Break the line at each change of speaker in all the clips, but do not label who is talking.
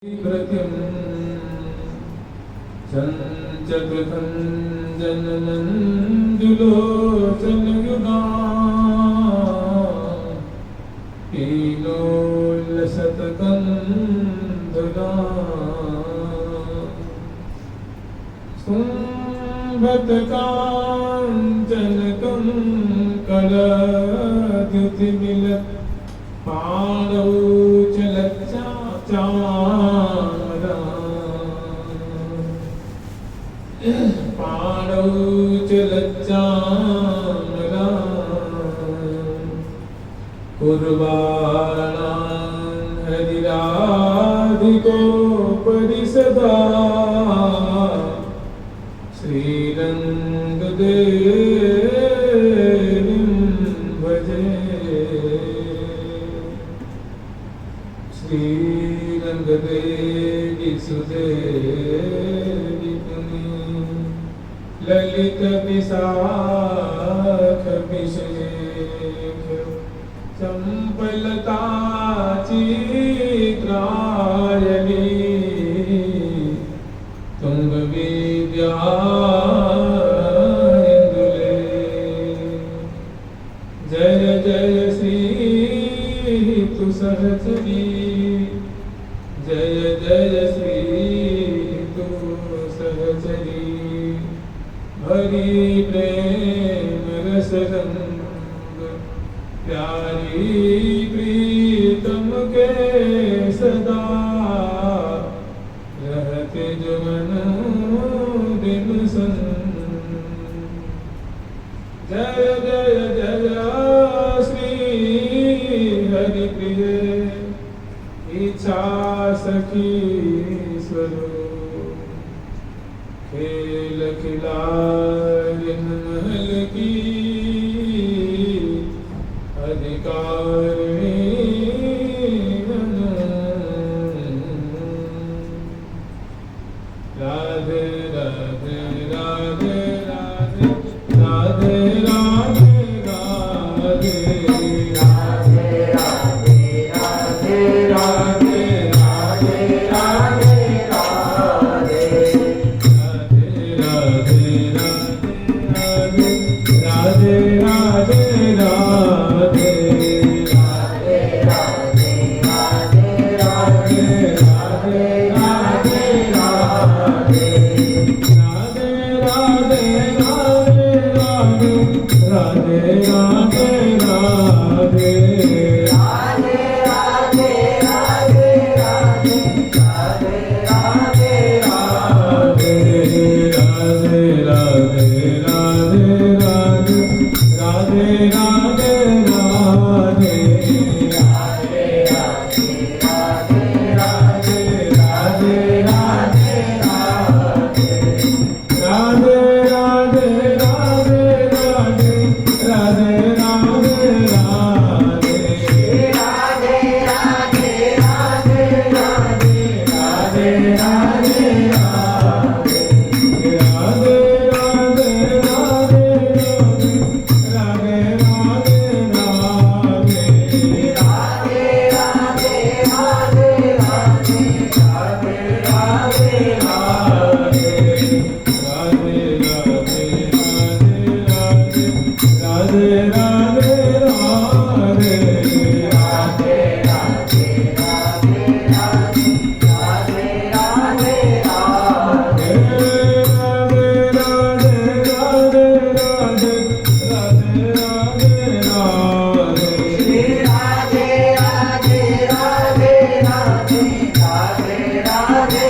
कृतिं चञ्चकृतं जननन्दुलोचनयुगा कीलोल्लसत्कन्धुगा सुम्भतकाञ्चनकं कलद्युतिमिलत् पाणौ चलच्चाचारा पाणौ चलच्चारा कुर्वाणां हरिराधिकोपरि सदा श्रीरङ्गदेवीं भजे श्रीरङ्गदेवी सुदेवी ललित विशाख विशेख चंपलता चित्रायणी तुंग विद्या जय जय श्री तु सहचरी जय जय श्री तु सहचरी हरि प्रेम रस रंग प्यारी प्रीतम के सदा रहते जुगन दिन संग जय जय जय श्री हरि प्रिय इच्छा सखी स्वरूप खेल खिलारिन महल की अधिकारिणी राधे राधे राधे राधे राधे राधे राधे राधे राधे राधे राधे राधे राधे राधे
राधे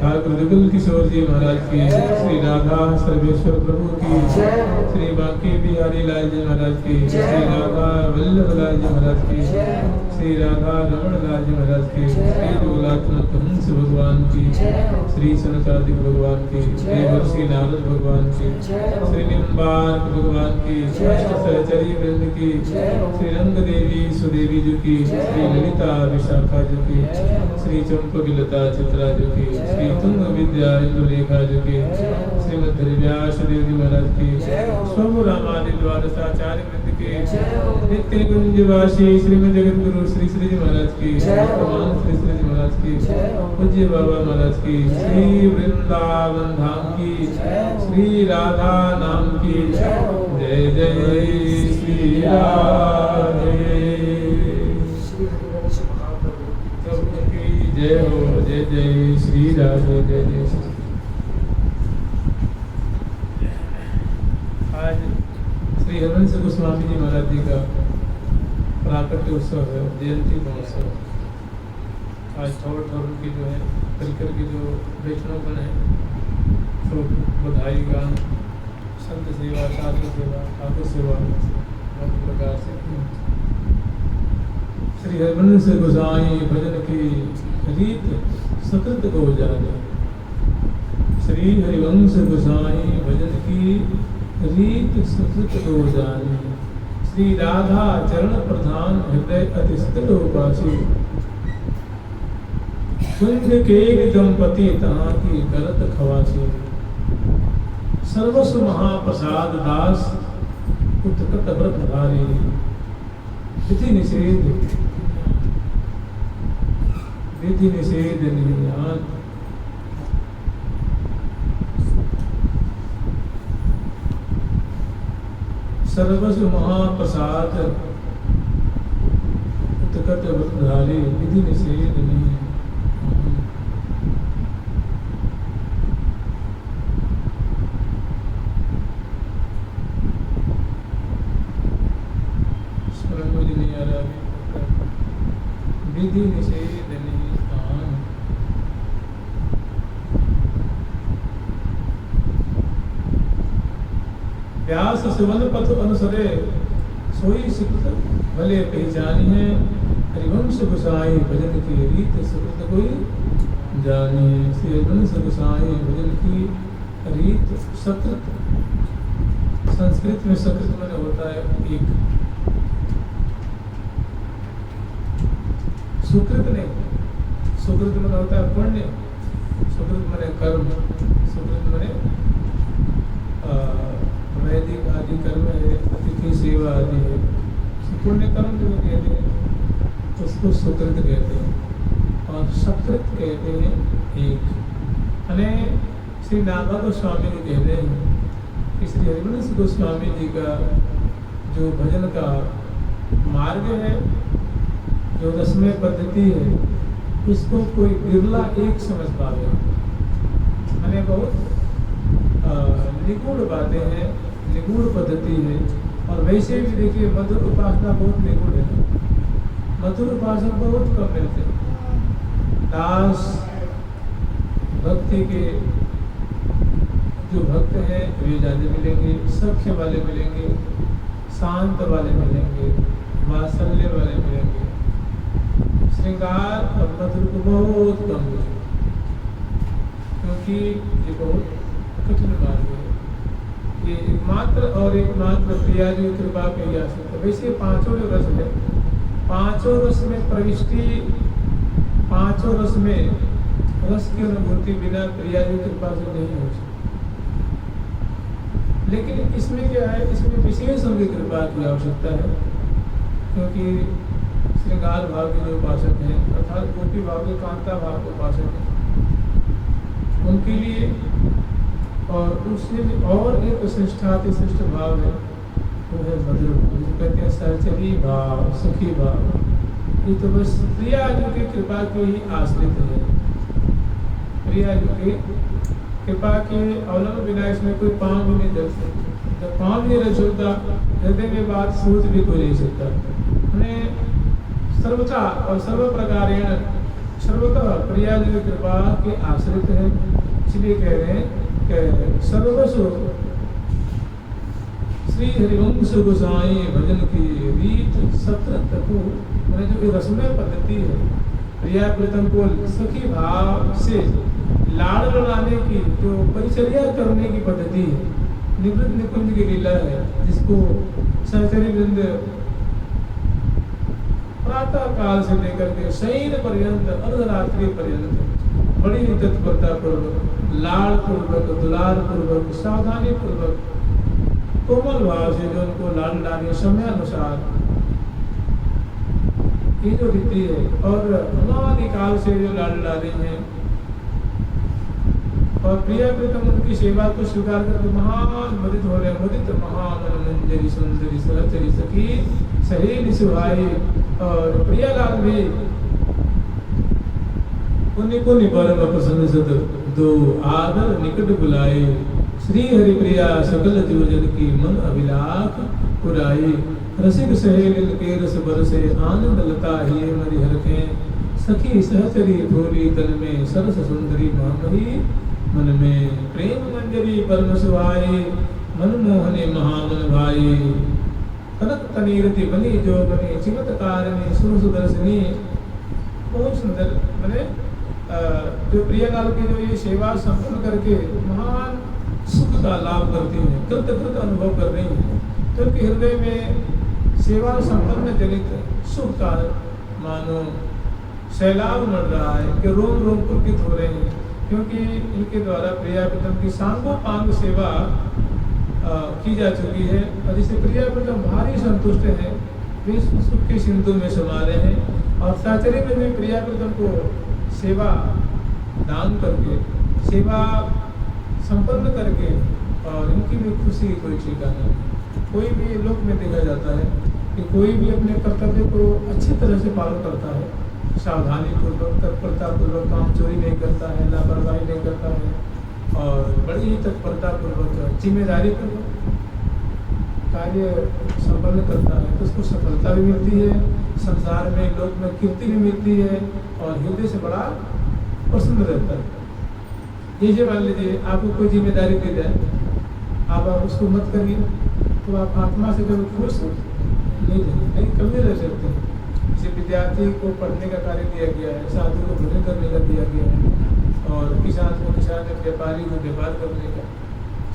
ठाकुर जुगल किशोर जी महाराज की, श्री राधा सर्वेश्वर प्रभु की, श्री बांके बिहारी लाल जी महाराज की, श्री राधा वल्लभ लाल जी महाराज की, श्री राधा रमण लाल जी महाराज की, श्री जोगलात्मक हंस भगवान की, श्री सनकादिक भगवान की, देवर्षि नारद भगवान की, श्री निम्बार्क भगवान की, अष्ट सहचरी वृंद की, श्री रंग देवी सुदेवी जी की, श्री ललिता विशाखा जी की, श्री चंपकलता चित्रा जी की, श्री तुंग विद्या इंदुलेखा जी की, श्रीमद व्यास देव जी महाराज की, स्वयं रामादि द्वादशाचार्य वृंद की, नित्य कुंजवासी श्रीमद जगत गुरु श्री श्री जी महाराज की, वर्तमान श्री श्री जी महाराज की, पूज्य बाबा महाराज की, श्री वृंदावन धाम की, श्री राधा नाम की, जय जय श्री राधे, जय हो, जय जय श्री राधे, जय जय श्री। आज श्री हरवंश गोस्वामी जी महाराज जी का प्राकट्य उत्सव है, जयंती महोत्सव। आज ठौर ठौर की जो है कलकर की जो वैष्णवगण है, तो बधाई गान, संत सेवा, साधु सेवा, ठाकुर सेवा, बहुत प्रकार से हरिवंश गोसाई भजन की रीत सकृत को जाने। श्री हरिवंश गोसाई भजन की रीत सकृत को जाने। श्री राधा चरण प्रधान हृदय अति स्थिर उपासी। कुंज के दंपति तहाँ की करत खवासी। सर्वस्व महाप्रसाद दास उत्कट व्रतधारी। विधि निषेध निधान। सर्वस्व महाप्रसाद उत्कट व्रतधारी। विधि निषेध नहीं। विधि निषेध निधान। व्यास सुवन पथ अनुसरे सोई सुकृत भले पहचानी है। हरिवंश गोसाई भजन की रीत सुकृत कोई जानी है। श्री हरिवंश गोसाई भजन की रीत सकृत। संस्कृत में सकृत माने होता है एक। सुकृत नहीं, सुकृत माने होता है पुण्य। सुकृत माने कर्म। सुकृत माने वैदिक आदि कर्म है, अतिथि सेवा आदि है। पुण्य कर्म जो कहते हैं उसको सुकृत कहते हैं। और सकृत कहते हैं एक। अने श्री नागा गोस्वामी जी कहते हैं कि श्री हरिवंश गोस्वामी जी का जो भजन का मार्ग है, जो रस्में पद्धति है, उसको कोई बिरला एक समझ पावे। मैंने बहुत निगूढ़ बातें हैं, निगूढ़ पद्धति है। और वैसे भी देखिए मधुर उपासना बहुत निगूढ़ है। मधुर उपासक बहुत कम मिलते हैं। दास भक्ति के जो भक्त हैं वे ज़्यादा मिलेंगे, सख्य वाले मिलेंगे, शांत वाले मिलेंगे, वात्सल्य वाले मिलेंगे। श्रृंगार और मधुर को बहुत कम मिलेंगे, क्योंकि ये बहुत कठिन मार्ग है। ये एकमात्र प्रिया जी कृपा पे ही आ सकता है। वैसे पांचों जो रस है, पांचों रस में प्रविष्टि, पांचों रस में रस की अनुभूति बिना प्रिया जी कृपा से नहीं हो सकती। लेकिन इसमें क्या है, इसमें विशेष उनकी कृपा की आवश्यकता है। क्योंकि श्रृंगार भाव के जो उपासक हैं, अर्थात गोपी भाव के कांता भाव के उपासक हैं, उनके लिए और उससे और एक श्रेष्ठाति श्रेष्ठ भाव है, वो है मधुर भाव, जिसे कहते हैं सहचरी भाव, सखी भाव। ये तो बस प्रिया जी की कृपा के ही आश्रित है। प्रिया जी की कृपा के अवलंबन बिना इसमें कोई पाँव भी नहीं चल सकता। जब पाँव भी नहीं चलता, हृदय में बात सोच भी कोई नहीं सकता। उन्हें सर्वथा और सर्व प्रकारेण सर्वतः प्रिया जी की कृपा के आश्रित है। इसलिए कह रहे हैं कि सर्वस्व श्री हरिवंश गोसाई भजन की रीत सतत को, मैंने जो रसमय पद्धति है, प्रिया प्रीतम को सखी भाव से लाड़ लड़ाने की जो परिचर्या करने की पद्धति है, निवृत्त निकुंज की लीला है, जिसको सहचरी वृंद प्रातः काल से लेकर के शयन पर्यंत अर्धरात्रि पर्यंत बड़ी तत्परता पूर्वक, लाड़ पूर्वक, दुलार पूर्वक, सावधानी पूर्वक, कोमल भाव से जो उनको लाड़ डालने समय अनुसार, ये जो रीति है। और अनादिकाल से जो लाड़ डाले हैं और प्रिया प्रीतम उनकी सेवा को स्वीकार करके महान मुदित हो रहे, मुदित महान मंजरी सुंदरी सहचरी सखी सहेली सुहाई। और प्रियालाल भी पुण्य पुण्य परम प्रसन्न सत दो आदर निकट बुलाए। श्री हरि प्रिया सकल जीवजन की मन अभिलाख पुराई। रसिक सहेलिन के रस बरसे आनंद लता ही मरि हरखें। सखी सहचरी भोली तन में सरस सुंदरी महामरी मन में प्रेम मंजरी परम सुहाई। मनमोहने महामन भाई। कनक तनीरति बनी जो बनी चिमत्कारिणी सुर सुदर्शनी। बहुत सुंदर मैंने जो प्रियलाल की जो ये सेवा संपन्न करके महान सुख का लाभ करती हैं, कृत कृत अनुभव कर रही हैं, तो उनके हृदय में सेवा संपन्न जनित सुख का मानो सैलाब मर रहा है, कि रोम रोम पुलकित हो रहे हैं, क्योंकि इनके द्वारा प्रियाप्रीतम की सांगोपांग सेवा की जा चुकी है। और जिसे प्रियाप्रीतम भारी संतुष्ट है, वे सुख के सिंधु में समा रहे हैं, और साचर्य में भी प्रियाप्रीतम को सेवा दान करके, सेवा संपन्न करके, और इनकी भी खुशी की कोई ठिकाना नहीं। कोई भी लोक में देखा जाता है कि कोई भी अपने कर्तव्य को अच्छी तरह से पालन करता है, सावधानी पूर्वक तत्परता पूर्वक काम चोरी नहीं करता है, लापरवाही नहीं करता है, और बड़ी ही तत्परता पूर्वक जिम्मेदारी पूर्वक कार्य संपन्न करता है, तो उसको सफलता भी मिलती है, संसार में लोक में कीर्ति भी मिलती है, और हृदय से बड़ा प्रसन्न रहता है। जैसे मान लीजिए आपको कोई जिम्मेदारी दी जाए, आप उसको मत करिए, तो आप आत्मा से कभी खुश नहीं कभी रह सकते। जैसे विद्यार्थी को पढ़ने का कार्य दिया गया है, साधु को भजन करने का दिया गया है, और किसान को किसान, व्यापारी को व्यापार करने का,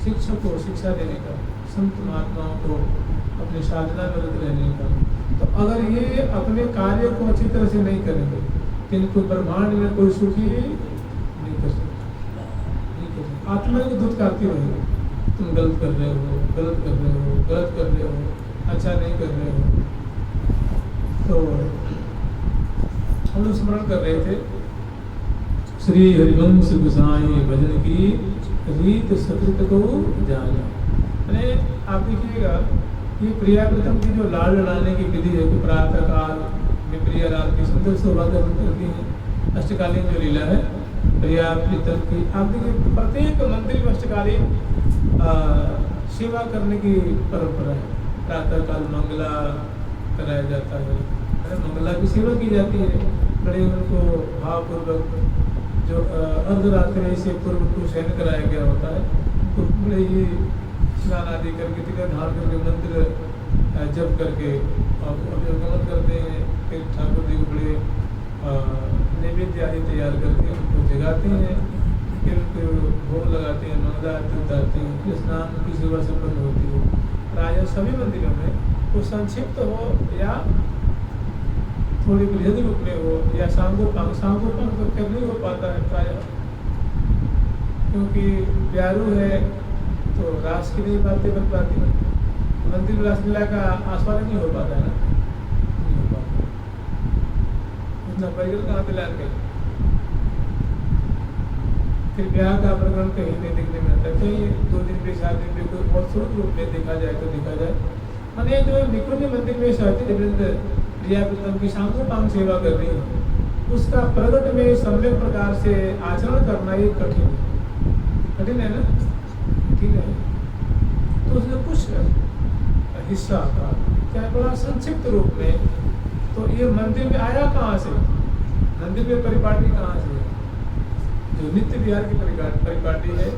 शिक्षक को शिक्षा देने का, संत महात्माओं को अपनी साधना में रत रहने का। तो अगर ये अपने कार्य को अच्छी तरह से नहीं करेंगे, तो इनको ब्रह्मांड में कोई सुखी नहीं कर सकते। आत्मा को धुतकारती रहेगी, तुम गलत कर रहे हो, गलत कर रहे हो, गलत कर रहे हो, अच्छा नहीं कर रहे हो। तो हम लोग स्मरण कर रहे थे श्री हरिवंश गोसाई भजन की रीत सकृत को जाने। मैंने आप देखिएगा ये प्रियाप्रीतम की जो लाड़ लड़ाने की विधि है, कि प्रातः काल में प्रियालाल की सुंदर शोभा करती है। अष्टकालीन जो लीला है प्रियाप्रीतम की, आप देखिए प्रत्येक मंदिर में अष्टकालीन सेवा करने की परंपरा है। प्रातः काल मंगला कराया जाता है, मंगला की सेवा की जाती है, बड़े उनको भावपूर्वक जो अर्धरात्रि से पूर्व को शयन कराया गया होता है, तो बड़े ही स्नान आदि करके टिकट धार करके मंदिर जप करके अभिगमन करते हैं। फिर ठाकुर जी को बड़े नैवेद्य आदि तैयार करके उनको जगाते हैं, फिर उनको भोग लगाते हैं, मंगला आरती उतारते हैं, फिर स्नान की सेवा संपन्न होती है। प्रायः सभी मंदिरों में वो संक्षिप्त हो या थोड़ी बृहद रूप में हो, या सांगोपांग तो कभी नहीं हो पाता है प्रायः, क्योंकि प्यारू है तो रास की नहीं बातें बन पाती, मंदिर रासलीला का आस्वादन नहीं हो पाता है ना, नहीं हो पाता। इतना परिगण कहाँ पे लान गए, फिर ब्याह का प्रकरण कहीं नहीं देखने में आता, कहीं 2 दिन पे 4 दिन पे कोई बहुत स्वरूप रूप में देखा जाए तो देखा जाए। मैंने जो निकुंज मंदिर में सहस्त्र प्रियाप्रीतम की सांगोपांग सेवा कर रही है, उसका प्रगट में सम्यक प्रकार से आचरण करना ये कठिन है ना, ठीक है। तो उसने कुछ हिस्सा का क्या बड़ा संक्षिप्त रूप में, तो ये मंदिर में आया कहाँ से, मंदिर में परिपाटी कहाँ से है, जो नित्य विहार की परिपाटी है,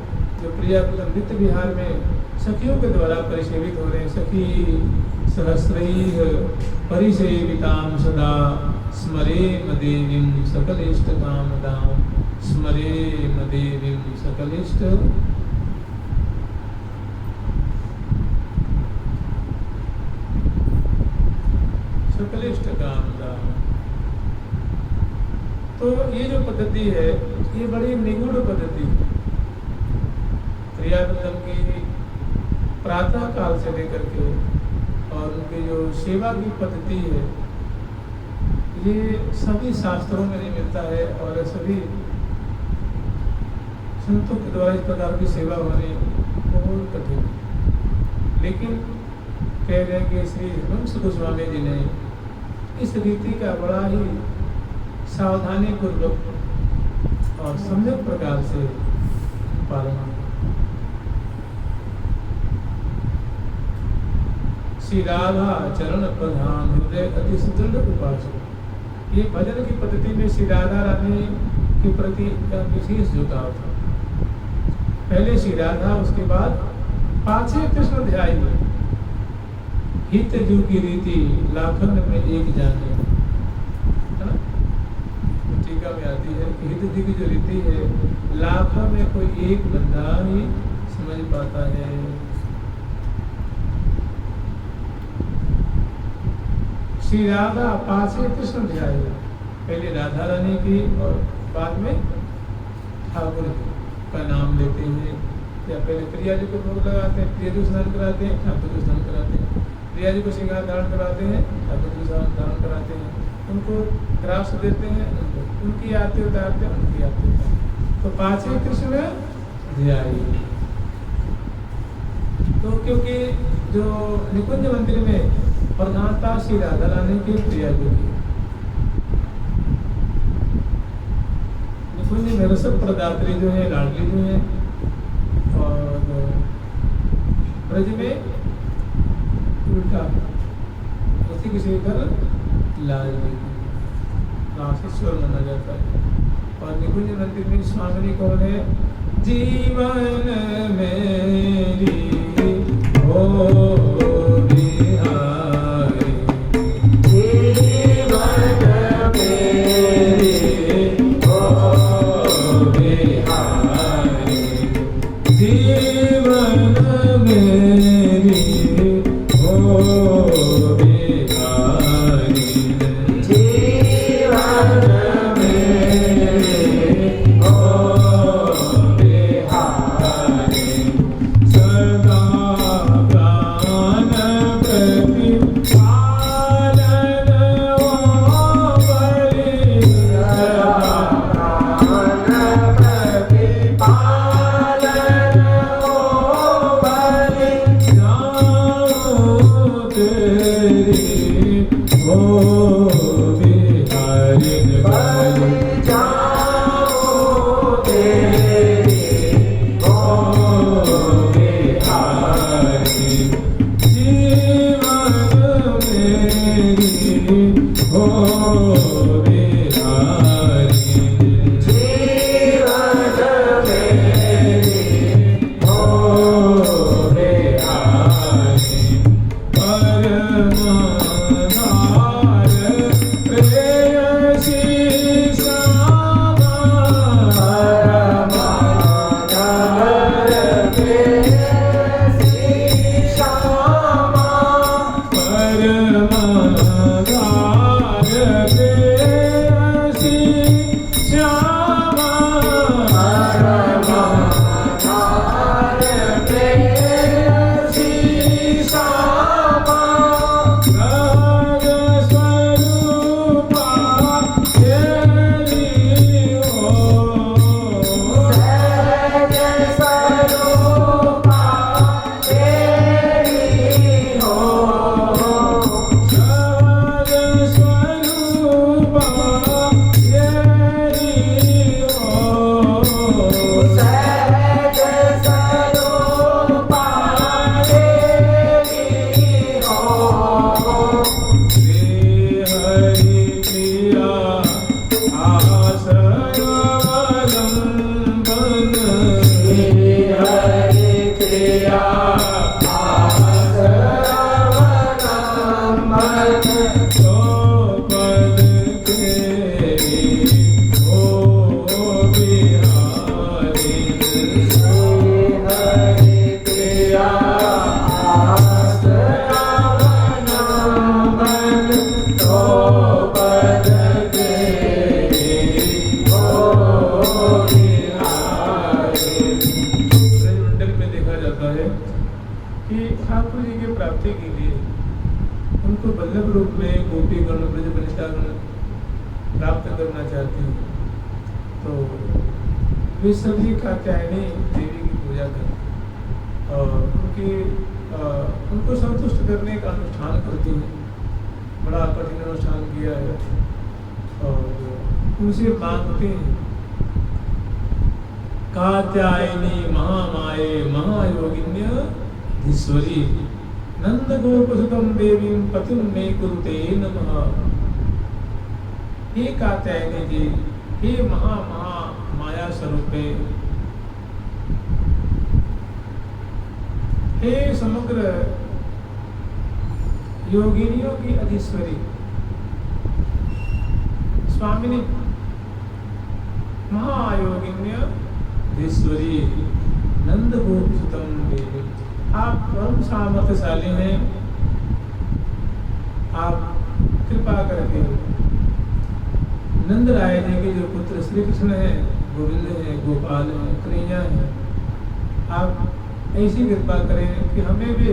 जो प्रियाप्रीतम नित्य विहार में सखियों के द्वारा परिसेवित हो रहे हैं। सखी सहस्रैः परिसेवितां सदा स्मरेम देवीं सकलेष्टकामदां, स्मरेम देवीं सकलेष्टकामदां। तो ये जो पद्धति है, ये बड़ी निगूढ़ पद्धति है। प्रियाप्रीतम की प्रातः काल से लेकर के और उनकी जो सेवा की पद्धति है, ये सभी शास्त्रों में नहीं मिलता है, और सभी संतों के द्वारा इस प्रकार की सेवा होनी बहुत कठिन है। लेकिन कह रहे हैं कि श्री हरिवंश गोस्वामी जी ने इस रीति का बड़ा ही सावधानी पूर्वक और सम्यक प्रकार से पालन। श्री राधा चरण प्रधान हृदय अति सुदृढ़ उपासक। ये भजन की पद्धति में श्री राधा रानी के प्रति का विशेष झुकाव था। पहले श्री राधा, उसके बाद 5वें कृष्ण अध्याय में हित जू की रीति लाखन में एक जाने, है ना। टीका में आती है कि हित जू की जो रीति है लाखों में कोई एक बंदा ही समझ पाता है। श्री राधा पासे कृष्ण ध्याय, पहले राधा रानी की और बाद में ठाकुर का नाम लेते हैं, या पहले प्रिया जी को भोग लगाते हैं, प्रिया जी स्नान कराते हैं, ठाकुर जी स्नान कराते हैं, प्रिया जी को श्रृंगार धारण कराते हैं, ठाकुर जी धारण कराते हैं, उनको ग्रास देते हैं, उनकी आरती उतारते हैं, उनकी आरती उतारते। तो पासे कृष्ण ध्याय। तो क्योंकि जो निकुंज मंदिर में प्रधानता श्री राधा रानी के प्रिया जी की, निकुंज में रसद प्रदात्री जो है लाडली जो है, और ब्रज में उल्टा उसी के शेखर लाल जी राशेश्वर माना जाता है। और निकुंज मंदिर में स्वामिनी कौन है? जीवन मेरी हो वे सभी कात्यायनी देवी की पूजा करते और उनको संतुष्ट करने का अनुष्ठान करती है। बड़ा कठिन अनुष्ठान किया है और उनसे मांगते हैं। कात्यायनी महामाये महायोगिन्य धीश्वरी नंद गोपसुतम देवी पतिम मे कुरुते नमः। हे कात्यायनी जी, हे महा माया स्वरूपे, हे समग्र योगिनियों की अधीश्वरी स्वामिनी महायोगिन्य अधीश्वरी नंद गोप सुतम देवी। आप परम सामर्थ्यशाली हैं। आप कृपा करके नंद राय जी के जो पुत्र श्री कृष्ण है, गोविंद है, गोपाल है, कन्हैया है, आप ऐसी कृपा करें कि हमें भी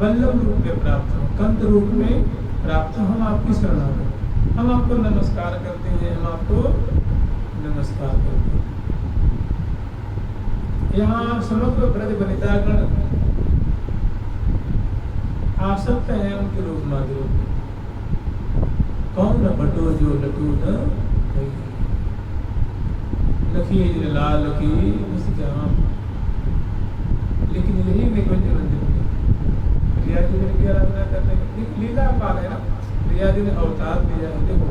वल्लभ रूप में प्राप्त हो, कंद रूप में प्राप्त हो। हम आपकी शरणागत, हम आपको नमस्कार करते हैं, हम आपको नमस्कार करते हैं। यहाँ समग्र ब्रज वनितागण आसक्त है उनके रूप माधुर्य में। कौन न बटो जो लटू न लखी लाल की मुस्कान। लेकिन यही निकुंज मंदिर में प्रिया जी ने क्या आराधना करते हैं, लीला पाल है ना। प्रिया जी ने अवतार लिया है। देखो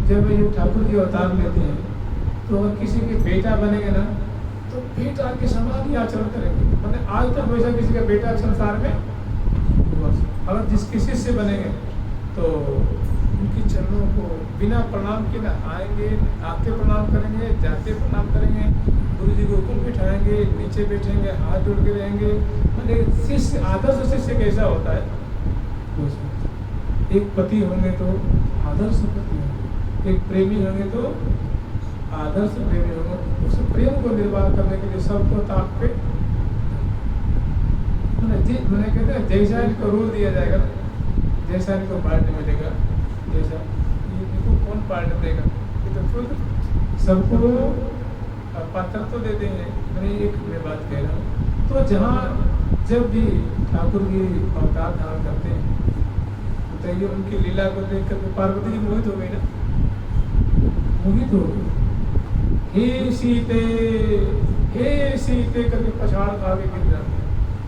जब ये ठाकुर जी अवतार लेते हैं तो अगर किसी के बेटा बनेंगे ना तो बेटा के समान ही आचरण करेंगे। मैंने आज तक वैसा किसी का बेटा संसार में, अगर जिस किसी से बनेंगे तो उनके चरणों को बिना प्रणाम के ना आएंगे, आते प्रणाम करेंगे, जाते प्रणाम करेंगे, गुरु जी को ऊपर बिठाएंगे, नीचे बैठेंगे, हाथ जोड़ के रहेंगे। मैंने शिष्य, आदर्श शिष्य कैसा होता है? एक पति होंगे तो आदर्श पति होंगे, एक प्रेमी होंगे तो आदर्श प्रेमी होंगे। उस प्रेम को निर्वाह करने के लिए सबको ताक पे मैंने कहते हैं जैसा इनको रोल दिया जाएगा ना, जैसा इनको पार्ट मिलेगा, जैसा ये देखो कौन पार्ट देगा, ये तो खुद सबको पात्र तो देते हैं। मैंने एक मैं बात कह रहा हूँ। तो जहाँ जब भी ठाकुर जी अवतार धारण करते हैं तो ये उनकी लीला को देख कर पार्वती जी मोहित हो गई ना, मोहित हो गई। हे सीते करके पछाड़ खा के गिर जाते हैं।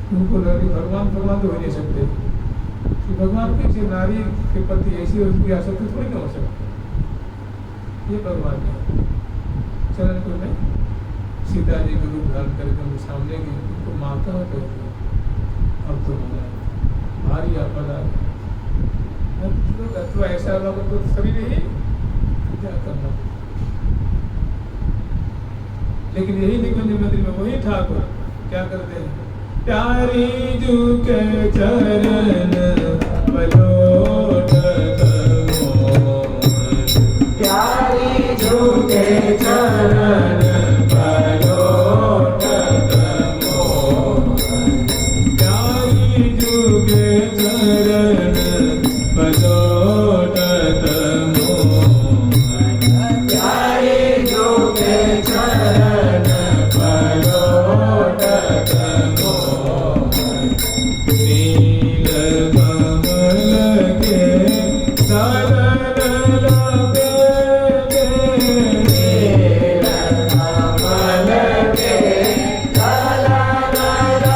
उनको लगे भगवान तो हो नहीं सकते कि भगवान किसी नारी के प्रति ऐसी उसकी आसक्ति थोड़ी ना हो सकती। ये भगवान है। चरणपुर में सीता जी को रूप धारण करके उनके सामने गए, उनको माता कहते हैं। अब तो भारी आपदा तो ऐसा लोगों को शरीर ही क्या करना। लेकिन यही निकुंज मंदिर में वही ठाकुर क्या करते हैं, प्यारी जू के चरण पलोटत मोर, प्यारी जू के चरण पलोटत मोर, प्यारी जू के चरण पलोटत मोर, प्यारी जू के चरण पलोटत मोर। नील कमल के शरण लगे, नील कमल के शरण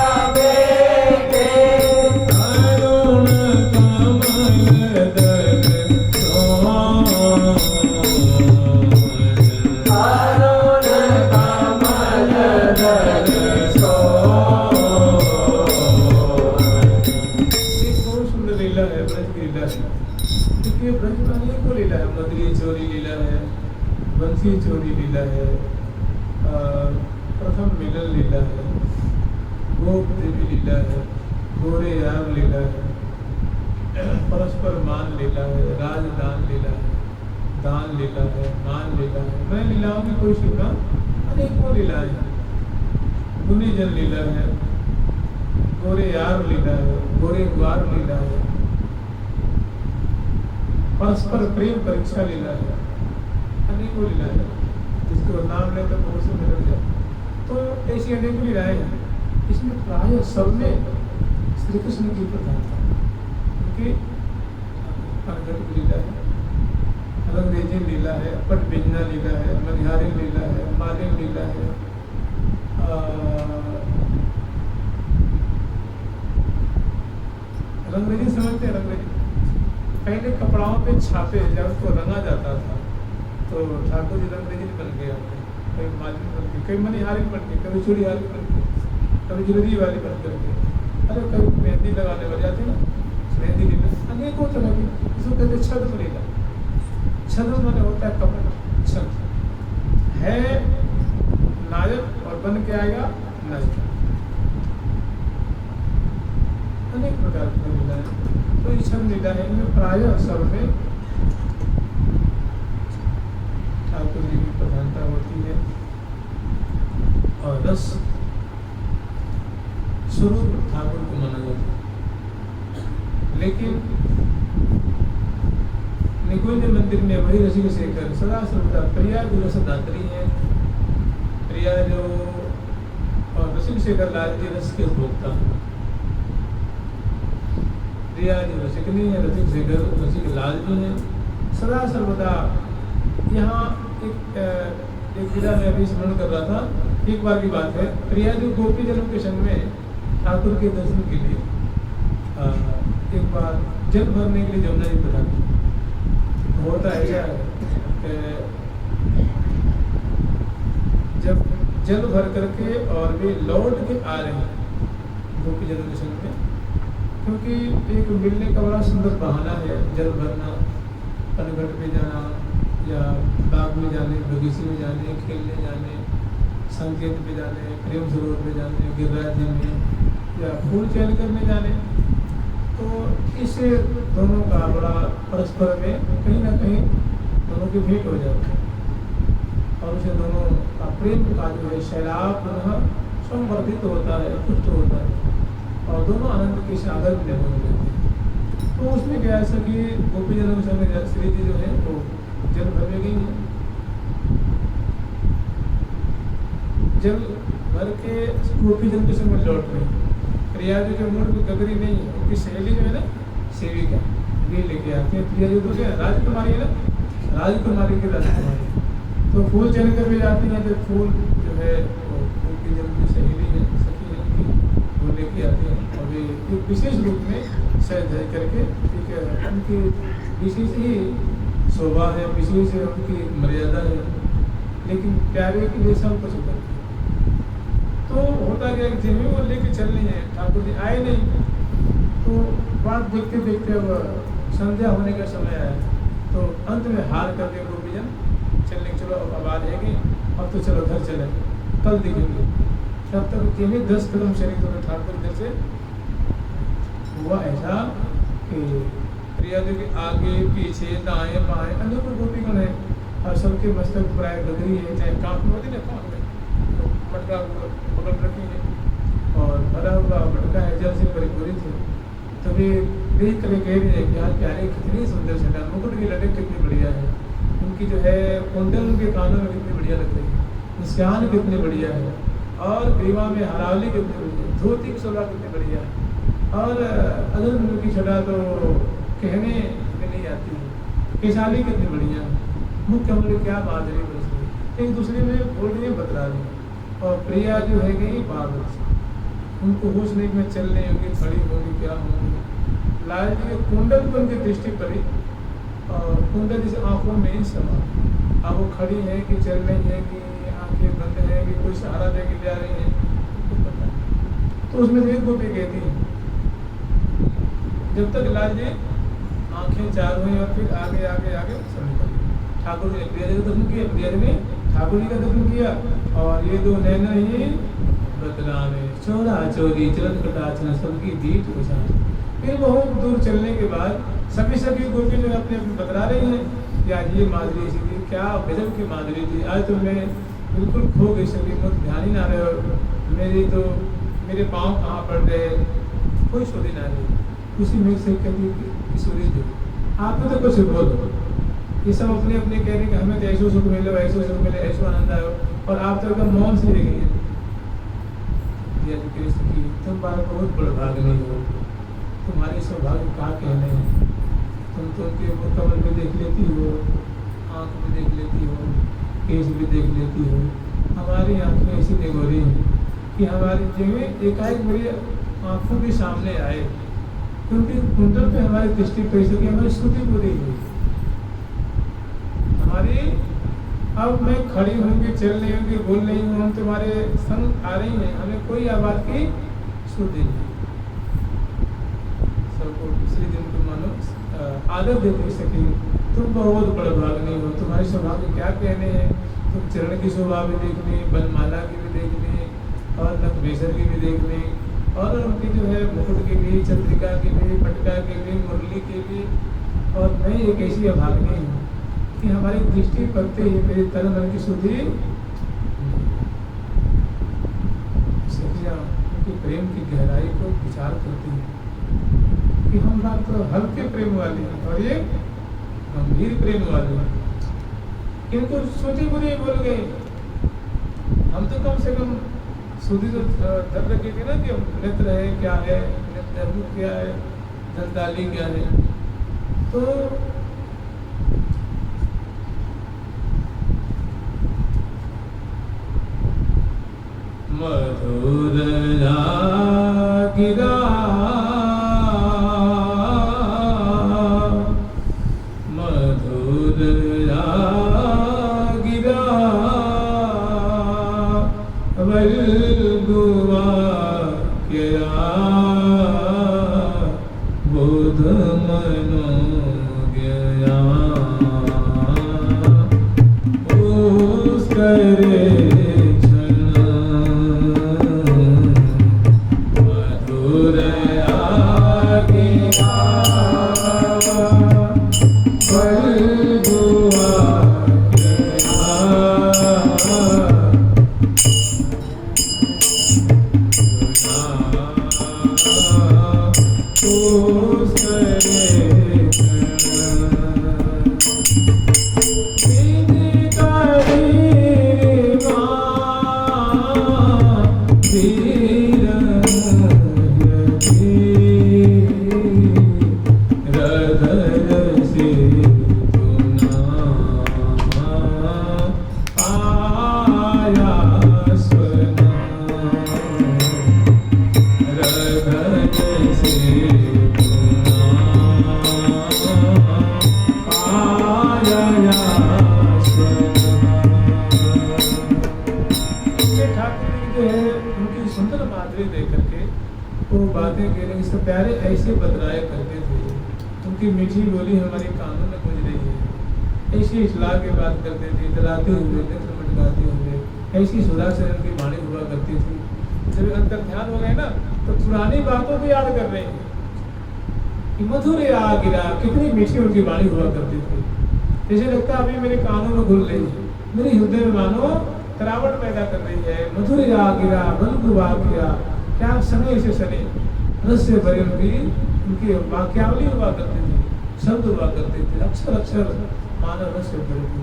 लगे, अरुण कमल दल सोन, अरुण कमल दल सोन। लीला है ब्रज की लीला है। देखिए ब्रज में अनेकों लीला है। मदरी चोरी लीला है, बंसी चोरी लीला है, प्रथम मिलन लीला है, गोप देवी लीला है, गोरे यार लीला है, परस्पर मान लीला है, राजदान लीला है, दान लीला है, मान लीला है। मैं लीलाओं की कोई शिवना अनेकों लीला है। गुनी जन लीला है, गोरे यार लीला है, गोरे द्वार लीला है, परस्पर प्रेम परीक्षा लीला है, अनेकों लीला है। जिसको नाम ले तो बहुत से मिल जाए। तो ऐसी अनेकों लीलाएं हैं। इसमें प्राय सब में श्री कृष्ण की प्रधानता है। उनकी प्रगट लीला है, रंगरेजी लीला है, पटबिन्ना लीला है, मनिहारी लीला है, मालिन लीला है, रंगरेजी समझते हैं। रंगरेजी पहले कपड़ाओं पे छापे जब उसको रंगा जाता था तो ठाकुर जी रंगरेजी बन गए, कभी मालिन बन गए, कभी मनिहारी बन गए, कभी चूड़ीहारी बन गए, कभी ज्वेलरी वाली बन करके, अरे कभी मेहंदी लगाने वाले जाते ना, मेहंदी लीला अनेकों तरह की, इसको कहते छद्म लीला। छद्म माने होता है कपट, छद्म है नायक और बन के आएगा नायक। अनेक प्रकार की लीला है। तो ये छद्म लीला है, इनमें प्रायः सब में ठाकुर जी की प्रधानता होती है और रस स्वरूप ठाकुर को माना जाता है। लेकिन निकुंज मंदिर में वही रसिक शेखर सदा सर्वदा प्रिया जो रसदात्री है, प्रिया जो और रसिक शेखर लाल जी रस के उपभोक्ता, प्रिया जो रसिकनी है, रसिक शेखर रसिक लाल जी है। सदा सर्वदा यहाँ एक विधा में अभी स्मरण कर रहा था, एक बार की बात है, प्रिया जो गोपी जनों के संग में ठाकुर के दर्शन के लिए एक बार जल भरने के लिए जमुना जी पधारी। होता ऐसा है जब जल भर करके और वे लौट के आ रहे हैं गोपी जनों के संग में, क्योंकि एक मिलने का बड़ा सुंदर बहाना है जल भरना, पनघट पे जाना या बाग में जाने, बगीचे में जाने, खेलने जाने, संकेत पे जाने, प्रेम सरोवर पे जाने, गिरिराज जी में या फूल चयन करने जाने। तो इससे दोनों का बड़ा परस्पर में कहीं ना कहीं दोनों की भेंट हो जाती है और उसे दोनों का प्रेम का जो है शैलाब संवर्धित होता है, पुष्ट होता है और दोनों आनंद के सागर में होने लगते हैं। तो उसमें क्या ऐसा कि गोपी जनों के समय श्री जी जो है वो जल भरने गई है, जल भर के गोपी जन के समय लौट रही। प्रिया जी जो मूड में गगरी नहीं है, उनकी सहेली जो है ना सेविका, ये लेके आते हैं। प्रिया जी तो क्या राजकुमारी है ना, राजकुमारी की राजकुमारी, तो फूल चयन कर भी जाती हैं। तो फूल जो है गोपी जन की सहेली है, सखी है उनकी, वो लेके आते हैं और वे एक विशेष रूप में सह धय करके, ठीक है, उनकी विशेष ही शोभा है, विशेष उनकी मर्यादा है, लेकिन प्यारे के लिए सब कुछ करते। तो होता गया कि जिन्हें वो लेके चल रही है, ठाकुर जी आए नहीं, तो बात देखते देखते अब संध्या होने का समय आया, तो अंत में हार कर दिया गोपी जन, चलने चलो अब आवाज है कि अब तो चलो घर चले, कल दिखेंगे। तब तक जिन्हें 10 कदम चले तो ठाकुर घर से हुआ ऐसा कि प्रिया जी के आगे पीछे दाएं बाएं अनेकों गोपीगण है और सबके मस्तक प्राय गगरी है, चाहे कांप में होती ना कान में मटका पकड़ रखी है और भरा हुआ मटका है जल से परिपूरित है। तभी देख कर कह रही है कि यार प्यारे कितनी सुंदर छटा, मुकुट की लटक कितनी बढ़िया है, उनकी जो है कुंडल उनके कानों में कितनी बढ़िया लग रही है, निशान कितनी बढ़िया है और ग्रीवा में हरावली कितनी बढ़िया है, धोती की शोभा कितनी बढ़िया है और अदर उनकी छटा तो कहने में नहीं आती है, केशाली कितनी बढ़िया है, मुख कमल क्या बादरी बरस रही, एक दूसरे में बोल रही है, बतला रही है। और प्रिया जो है गई बाबू, उनको होश नहीं में चल रही होगी, खड़ी होगी, क्या होगी। लाल जी के कुंडल पर उनकी दृष्टि पड़ी और कुंडल जैसे आंखों में ही समा, अब वो खड़ी है कि चल रही है कि आंखें बंद है कि कोई सहारा दे के जा रही है, कुछ पता नहीं। तो उसमें एक गोपी कहती है, जब तक लाल जी आंखें चार हुई और फिर आगे आगे आगे सब निकल गई। ठाकुर जी ने प्रिया जी का दर्शन किया, प्रिया जी ने ठाकुर जी का दर्शन किया और ये दो नैना ही बदलावे चौरा चौरी चरण कटाचना सबकी दीठ उछाल। फिर बहुत दूर चलने के बाद सभी गोपी जो अपने अपने बतला रही हैं कि आज ये माधुरी थी, क्या गजब की माधुरी थी, आज तो मैं बिल्कुल खो गई, सभी मुझे ध्यान ही ना रहे, मेरी तो मेरे पाँव कहाँ पड़ गए, कोई सुधी ना रही। उसी में से कहती सूर्य जी आप तो कुछ बोलो, ये सब अपने अपने कह रहे कि हमें तो ऐसो सुख मिले, ऐसो सुख मिले, ऐसो आनंद आयो और आप तो एकदम मौन से रह गई है। तुम बार बहुत बड़ा भाग नहीं हो, तुम्हारे सौभाग्य क्या कहने हैं, तुम तो उनके कमल में देख लेती हो, आँख में देख लेती हो, केस भी देख लेती हो, हमारी आँखें ऐसी निगोरी हैं कि हमारी जगह एकाएक मेरी आँखों के सामने आए, क्योंकि कुंडल पे हमारी दृष्टि पैसे की हमारी श्रुति पूरी हुई हमारी। अब मैं खड़ी होंगी, चल रही होंगी, बोल रही हूँ, हम तुम्हारे संग आ रही हैं, हमें कोई आवाज की श्रुति नहीं। सबको दूसरे दिन को मानो आदर देते सके। तुम बहुत बड़ा भाग नहीं हो, तुम्हारे सौभाग्य क्या कहने हैं। तुम चरण की शोभा भी देख ली, बनमाला की भी देख ली, और नखबेसर की भी देख ली, और उनकी जो है मुकुट की भी, चंद्रिका की भी, पटका की भी, मुरली की भी। और मैं एक ऐसी अभाग्नी हूँ कि हमारी दृष्टि पड़ते ही मेरे तन मन की शुद्धि उनके प्रेम की गहराई को विचार करती है कि हम बात तो हल्के प्रेम वाले हैं और ये गंभीर प्रेम वाले हैं। इनको सोचे बुरे बोल गए, हम तो कम से कम शुद्धि तो डर रखे थे ना कि नेत्र है क्या है, नेत्र क्या है, दंताली क्या है। तो मधुर गिरा मधुर गिरा वल्गुआ क्या बुध मनो गया उस करे प्यारे ऐसे बतलाया करते थे। उनकी मीठी बोली हमारे कानों में गुंज रही है। ऐसी इस्लाह के बात करते थे, दलाते हुए, नेत्र मटकाते हुए, ऐसी सुधा चरण की वाणी हुआ करती थी। जब अंतर ध्यान हो गए ना तो पुरानी बातों को याद कर रहे हैं कि मधुर आ गिरा, कितनी मीठी उनकी वाणी हुआ करती थी। जैसे लगता अभी मेरे कानों में घुल रही है, मेरे हृदय में मानो तरावट पैदा कर रही है। मधुर आ गिरा बल्कु वाक्या, क्या सने से सने रस से भरे उनकी वाक्यावली हुआ करते थे, शब्द हुआ करते थे, अक्षर अक्षर मानव रस से भरे थे।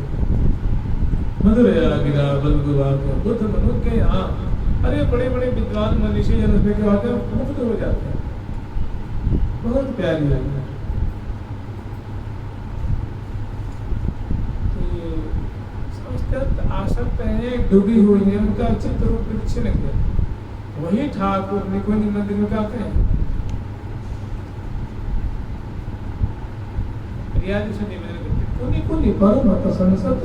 मधुर गिरा बल्कु वाक्या, बुद्ध मनुष्य के यहाँ अरे बड़े बड़े विद्वान मनीषी जन उसमें क्या होते हैं, मुक्त हो जाते हैं। बहुत प्यारी है। तो आसक्त है, डूबी हुई है, उनका चित्त रूप पीछे लग गया। वही ठाकुर निकुंज मंदिर में क्या कहें, प्रियाजी से निवेदन करते, कुनी कुनी परम प्रसन्नसत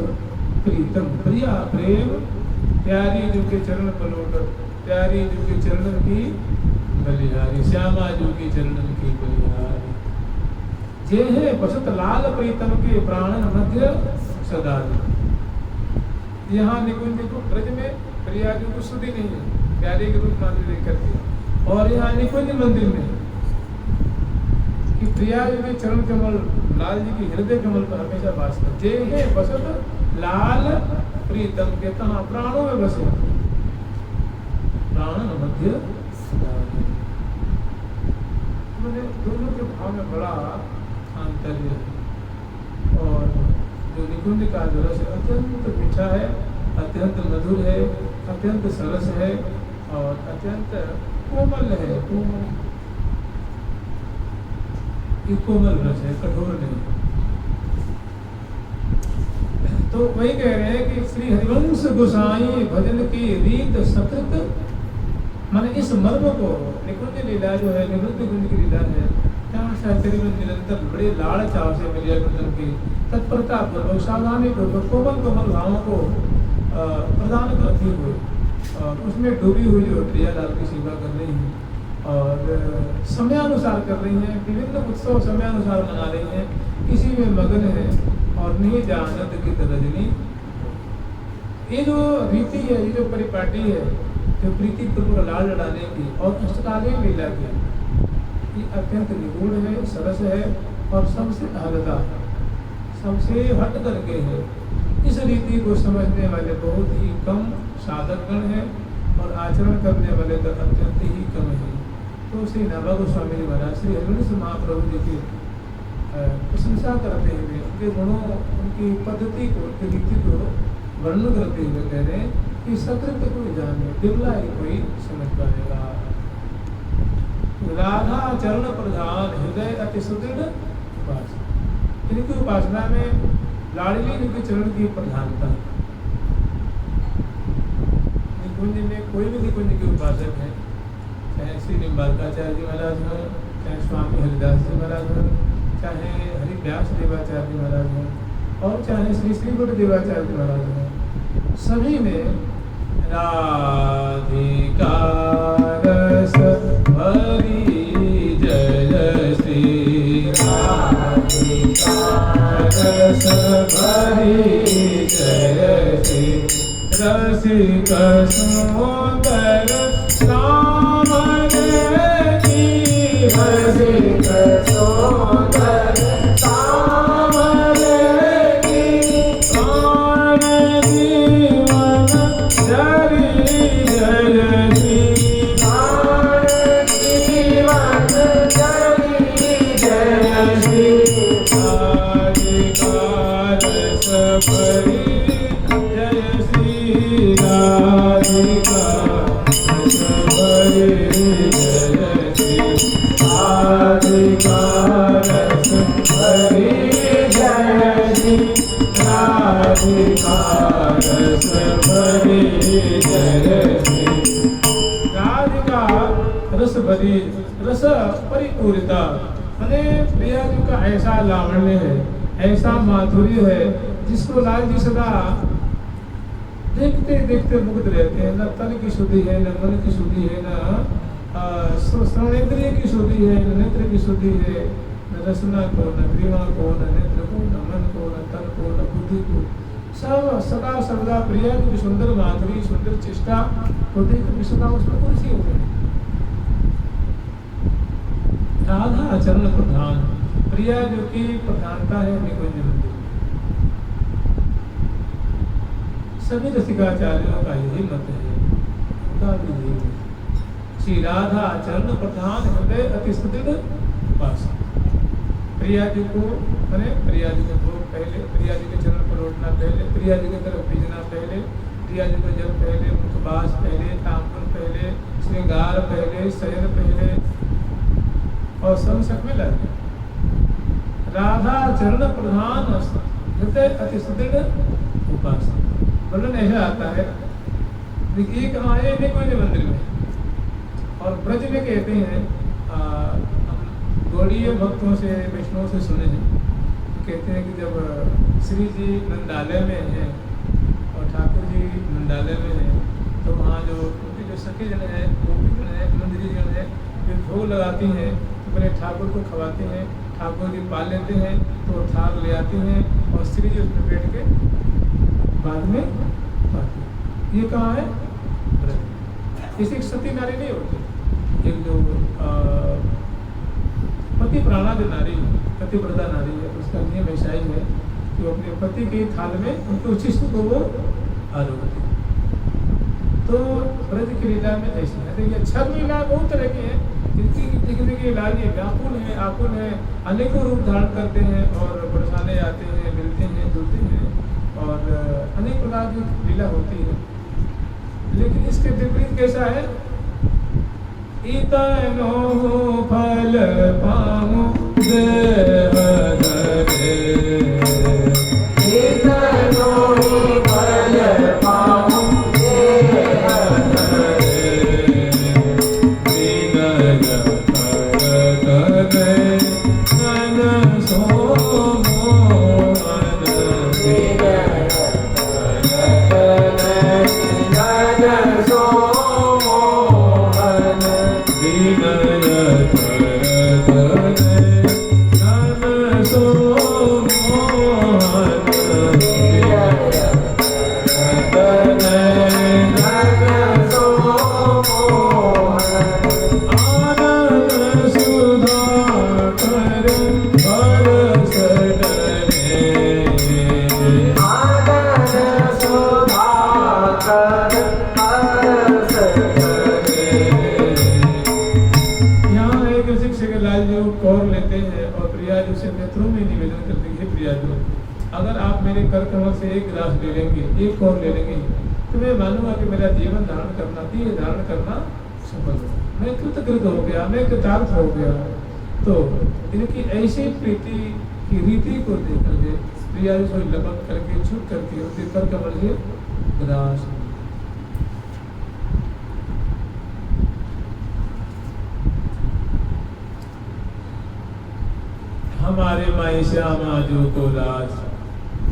प्रीतम, प्रिया प्रेम प्यारी जो के चरण पलोट, प्यारी जो के चरण की बलिहारी, श्यामा जो के चरण की बलिहारी। जे है बसत लाल प्रीतम के प्राण मध्य सदा। यहाँ निकुंज को ब्रज में प्रियाजी को सुधी नहीं है, प्यारे के रूप मान लेकर के। और यहाँ निकुंज मंदिर में कि प्रिया जी के चरण कमल, लाल जी की हृदय कमल पर हमेशा वास कर। जे है बसत लाल प्रीतम के, कहाँ प्राणों में बसे, प्राण मध्य मैंने दोनों के भाव में बड़ा अंतर है। और जो निकुंज का जो रस अत्यंत मीठा है, अत्यंत मधुर है, अत्यंत सरस है और अत्यंत कोमल है। कोमल रस है, कठोर नहीं। तो वही कह रहे हैं कि श्री हरिवंश गोसाई भजन की रीत सतत, माने इस मर्म को निकुंज लीला जो है, निवृत्ति कुंज की लीला है, जहाँ शास्त्री में निरंतर बड़े लाड़ चाव से मिलिया करतन की तत्परता पूर्वक सावधानी पूर्वक कोमल कोमल भावों को प्रदान करती हुई और उसमें डूबी हुई जो प्रियालाल की सेवा कर रही है, और समयानुसार कर रही हैं, विभिन्न उत्सव समयानुसार मना रही हैं, इसी में मगन है और नहीं जानत की रजनी। ये जो रीति है, ये जो परिपाटी है, जो प्रीति पूर्वक लाल लड़ाने की और अष्टकालीन लीला की, ये अत्यंत निगूढ़ है, सरस है और सबसे अलगा, सबसे हट करके है। इस रीति को समझने वाले बहुत ही कम साधकगण हैं और आचरण करने वाले तो अत्यंत ही कम है। तो श्री नाभा गोस्वामी जी महाराज श्री हरिवंश महाप्रभु जी की प्रशंसा करते हुए, उनके गुणों, उनकी पद्धति को, उनकी रीति को वर्णन करते हुए कह रहे हैं कि सकृत कोई जाने, बिरला ही कोई समझ पाएगा। राधा चरण प्रधान हृदय अति सुदृढ़ उपासना, इनकी उपासना में लाडली इनके चरण की प्रधानता। निकुंज में कोई भी निकुंज के उपासक है, चाहे श्री निम्बालकाचार्य जी महाराज हों, चाहे स्वामी हरिदास जी महाराज हों, चाहे हरिव्यास देवाचार्य जी महाराज हों और चाहे श्री श्री गुरु देवाचार्य जी महाराज हों, सभी में राधिका रस भरी जय श्री राधिका रस भरी जय श्री रसिक सुंदर सामने की रसिक सुंदर सामने की प्राण जीवन जरी जय श्री प्राण जीवन जरी जय श्री राधिका रस भरी जय श्री राधिका रस भरी जय श्री राधिका रस भरी जय श्री राधिका रस भरी जय श्री। राधिका रस भरी, रस परिपूरिता माने प्रिया जी का ऐसा लावण्य है, ऐसा माधुर्य है जिसको लाल जी सदा देखते देखते मुग्ध रहते हैं। न तन की शुद्धि है, न मन की शुद्धि है, न श्रवणेंद्रिय की शुद्धि है, न नेत्र की शुद्धि है, न रसना को, न ग्रीवा को, न नेत्र को, न मन को, न तन को, न बुद्धि को। सब सदा सर्वदा प्रिया की सुंदर माधुरी, सुंदर चेष्टा को देख सदा उसमें खुशी हो गई। राधा चरण प्रधान, प्रिया जो की प्रधानता है निकुंज मंदिर। सभी रसिकाचार्यों का यही मत है, उनका भी यही है। श्री राधा चरण प्रधान हृदय अति सुदृढ़ उपासना। प्रिया जी को मैंने प्रिया जी को पहले, प्रिया जी के चरण पर लौटना पहले, प्रिया जी की तरफ भेजना पहले, प्रिया जी को जल पहले, मुखबास पहले, तांबुल पहले, श्रृंगार पहले, शयन पहले और सब में लगे। राधा चरण प्रधान हृदय अति सुदृढ़ उपासना। वर्णन ऐसा आता है, देखिए कहाँ है निकुंज मंदिर में और ब्रज में कहते हैं, गौड़ीय भक्तों से वैष्णव से सुने हैं, कहते हैं कि जब श्री जी नंदालय में हैं और ठाकुर जी नंदालय में हैं, तो वहाँ जो उनके जो सखी जन है, गोपी जन है, मंदिरी जन है, जो भोग लगाती हैं तो पहले ठाकुर को खवाती हैं, ठाकुर जी पाल लेते हैं तो थाल ले आती हैं और श्री जी उसमें बैठ के बाद में पाती। ये कहाँ है? इसे सती नारी नहीं होती, एक जो पति प्राणा जो नारी, पतिव्रता नारी है, उसका नियम ऐसा ही है कि वो अपने पति के थाल में उनके उचिष्ट को वो आरोपती। तो ब्रज की लीला में ऐसी है। देखिए छद लीला बहुत तरह की है, जिनकी दिखने की लाल ये व्याकुल है, आकुल है, अनेकों रूप धारण करते हैं और बरसाने आते हैं, मिलते हैं, जुलते हैं और अनेक प्रकार की लीला होती है। लेकिन इसके विपरीत कैसा है? इतनो फल पाऊं देव धरे, इतनो फल पाऊं देव धरे, विनय करे मन सो मोहन, विनय करे मन सो मोहन, विनय जाएंगे। अगर आप मेरे कर कमल से एक गिलास ले लेंगे, एक और ले लेंगे, तो मैं मानूंगा कि मेरा जीवन धारण करना, देह धारण करना सफल हो, मैं कृतकृत हो गया, मैं कृतार्थ हो गया। तो इनकी ऐसी प्रीति की रीति को देख करके प्रिया को लपक करके छुप करके उनके कर कमल से गिलास हमारे माई श्यामा जो को लाज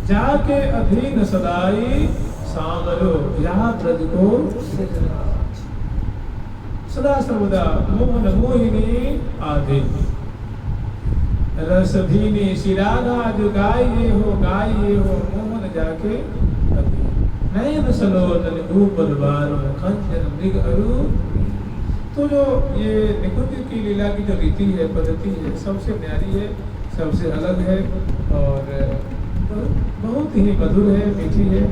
जाके अधीन सदाई सामरो यहाँ ब्रज को सदा सर्वदा मोहन मोहिनी आदि रस भीनी शिरागा जो गाये हो मोहन जाके नयन सलोन ऊपर बार खंजन मृग अरु। तो जो ये निकुंज की लीला की जो रीति है, पद्धति है, सबसे न्यारी है, सबसे अलग है और बहुत ही मधुर है, मीठी है।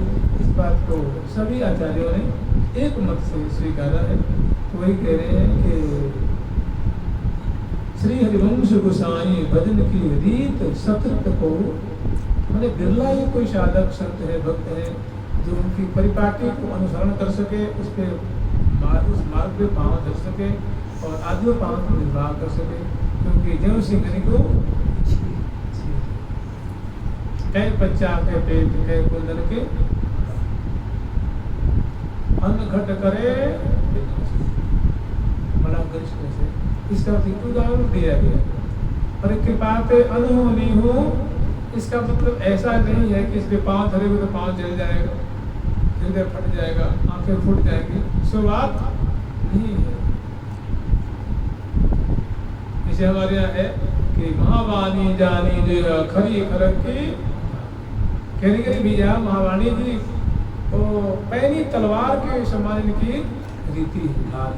इस बात को सभी आचार्यों ने एक मत से स्वीकारा है। तो वही कह रहे हैं कि श्री हरिवंश गोसाई भजन की रीत सतत को, मैंने बिरला ही कोई साधक संत है, भक्त है जो उनकी परिपाटी को अनुसरण कर सके, उस मार्ग पे पाँव धर सके और आदिव पाँव को निर्वाह कर सके। क्योंकि जय सिंह को कई बच्चा के पेट कई कुंदन के अन्न घट करे बड़ा कृष्ण से, इसका उदाहरण दिया गया। और कृपा पे अनहोनी हो, इसका मतलब ऐसा नहीं है कि इसके पाँव धरेगा तो पाँव जल जाएगा, हृदय फट जाएगा, आंखें फूट जाएंगी, सो बात नहीं है। इसे हमारे यहाँ है कि महावाणी जानी जो खरी खरक की कहने बीजा महावाणी जी वो पैनी तलवार के समान की रीति धार,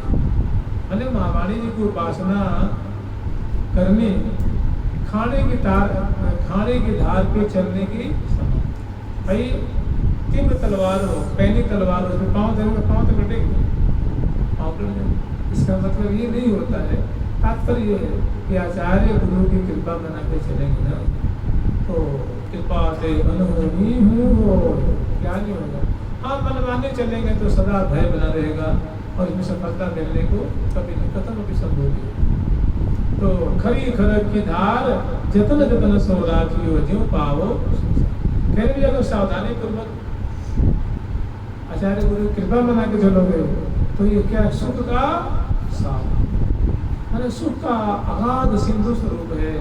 मैंने महावाणी जी को उपासना करनी खाने की धार पे चलने की भाई तीव्र तलवार हो, पैनी तलवार हो, पाँव धरेगा पाँव तो कटेगी, पाँव कट जाएगा। इसका मतलब ये नहीं होता है, तात्पर्य ये है कि आचार्य गुरु की कृपा बना के चलेंगे ना तो कृपा से अनहोनी हो क्या नहीं होगा। हाँ मनमाने चलेंगे तो सदा भय बना रहेगा और इसमें सफलता मिलने को कभी नहीं, खत्म भी संभव नहीं। तो खरी खरक की धार जतन जतन सो राखी हो ज्यों पाओ, कहने भी अगर सावधानी पूर्वक आचार्य गुरु कृपा बना के चलोगे तो ये क्या सुख का साथ, सुख का अगाध सिंधु स्वरूप है।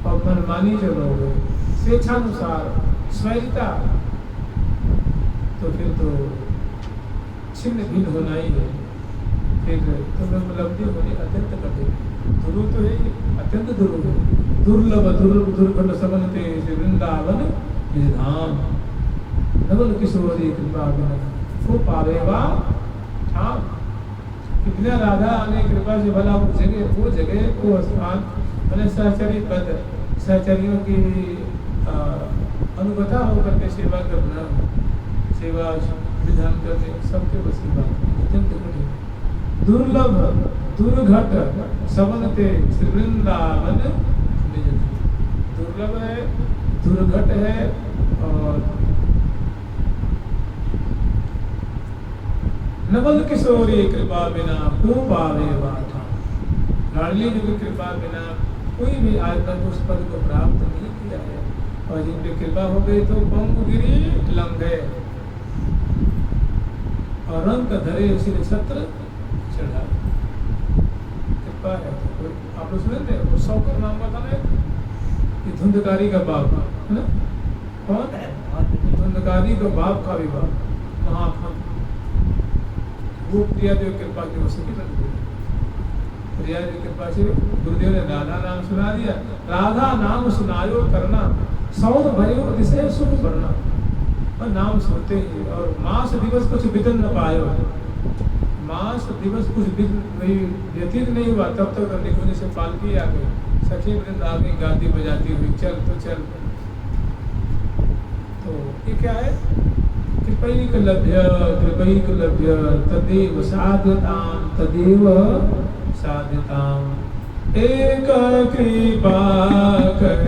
और मनमानी चलोगे स्वेच्छानुसार स्वैरिता तो फिर तो छिन्न भिन्न होना ही है, फिर तुम्हें उपलब्धि होनी अत्यंत कठिन, दुर्लभ तो है, अत्यंत दुर्लभ है, दुर्लभ दुर्गंध सबनते वृंदावन धाम नवल किशोरी कृपा को पावेवा ठाम। कितना राधा आने कृपा से भला वो जगह वो स्थान मैंने सहचर्यों की अनुगता होकर के सेवा करना, सेवा विधान करने सबके बस की बात अत्यंत कठिन। दुर्लभ दुर्घट सबनते श्री वृंदावन, दुर्लभ है, दुर्घट है और नवल किशोरी कृपा बिना को पावे वाठा। लाडली जी की कृपा बिना कोई भी आज तक उस पद को प्राप्त नहीं किया है, और जिन पे कृपा हो गई तो पंगुगिरी लंघे और रंग धरे सिर छत्र चढ़ा। कृपा है तो कोई आप लोग सुने थे वो शौकर नाम का था ना, ये धुंधकारी का बाप है ना, कौन धुंधकारी का बाप का भी बाप महाखंड, वो प्रियादेव कृपा की वसुकी बन गई। प्रियादेव कृपा से गुरुदेव ने राधा नाम सुना दिया, राधा नाम सुनायो करना सौद भयो दिशे सुख करना, और नाम सुनते ही और मास दिवस कुछ बितन न पायो, मास दिवस कुछ व्यतीत नहीं हुआ तब तक निकुंज से पालकी आ गई, सखी वृंद आ गई गादी बजाती हुई, चल तो चल। तो ये क्या है, कृपैक लभ्य तदेव साध्यताम एक कृपा कर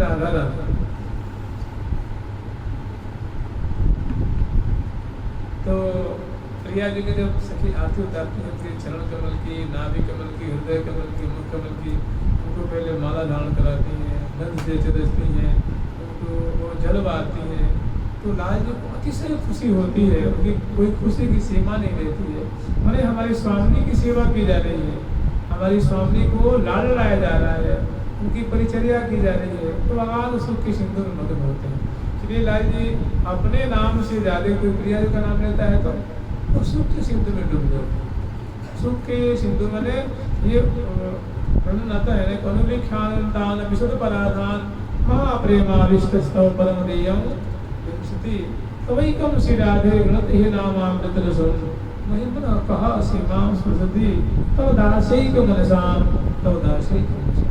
राधा राधा। तो प्रिया जी के जब सखी आरती उतारती है फिर चरण कमल की, नाभि कमल की, हृदय कमल की, मुख कमल की, उनको पहले माला धारण कराती हैं, गंध से चरसती हैं, उनको वो जल बारती हैं। तो लाल जी को अतिशय खुशी होती है, उनकी कोई खुशी की सीमा नहीं रहती है। मैंने हमारी स्वामिनी की सेवा की जा रही है, हमारी स्वामिनी को लाड़ लाया जा रहा है, उनकी परिचर्या की जा रही है, तो अगाध सुख के सिंधु में मग्न होते हैं। श्री लाल जी अपने नाम से ज्यादा कोई प्रिया जी का नाम लेता है तो सुख के सिंधु में डूब जाते। सुख के सिंधु मैंने ये वर्णन आता है अनुलिख्यान विशुद्ध पराधान महाप्रेमाविष्ट स्तव परम देयम विंशति तवैकम श्री राधे गणत हे नामामृत रसम महिमन कहा सीमां स्मृति तव दासैक मनसाम तव दासैक मनसाम।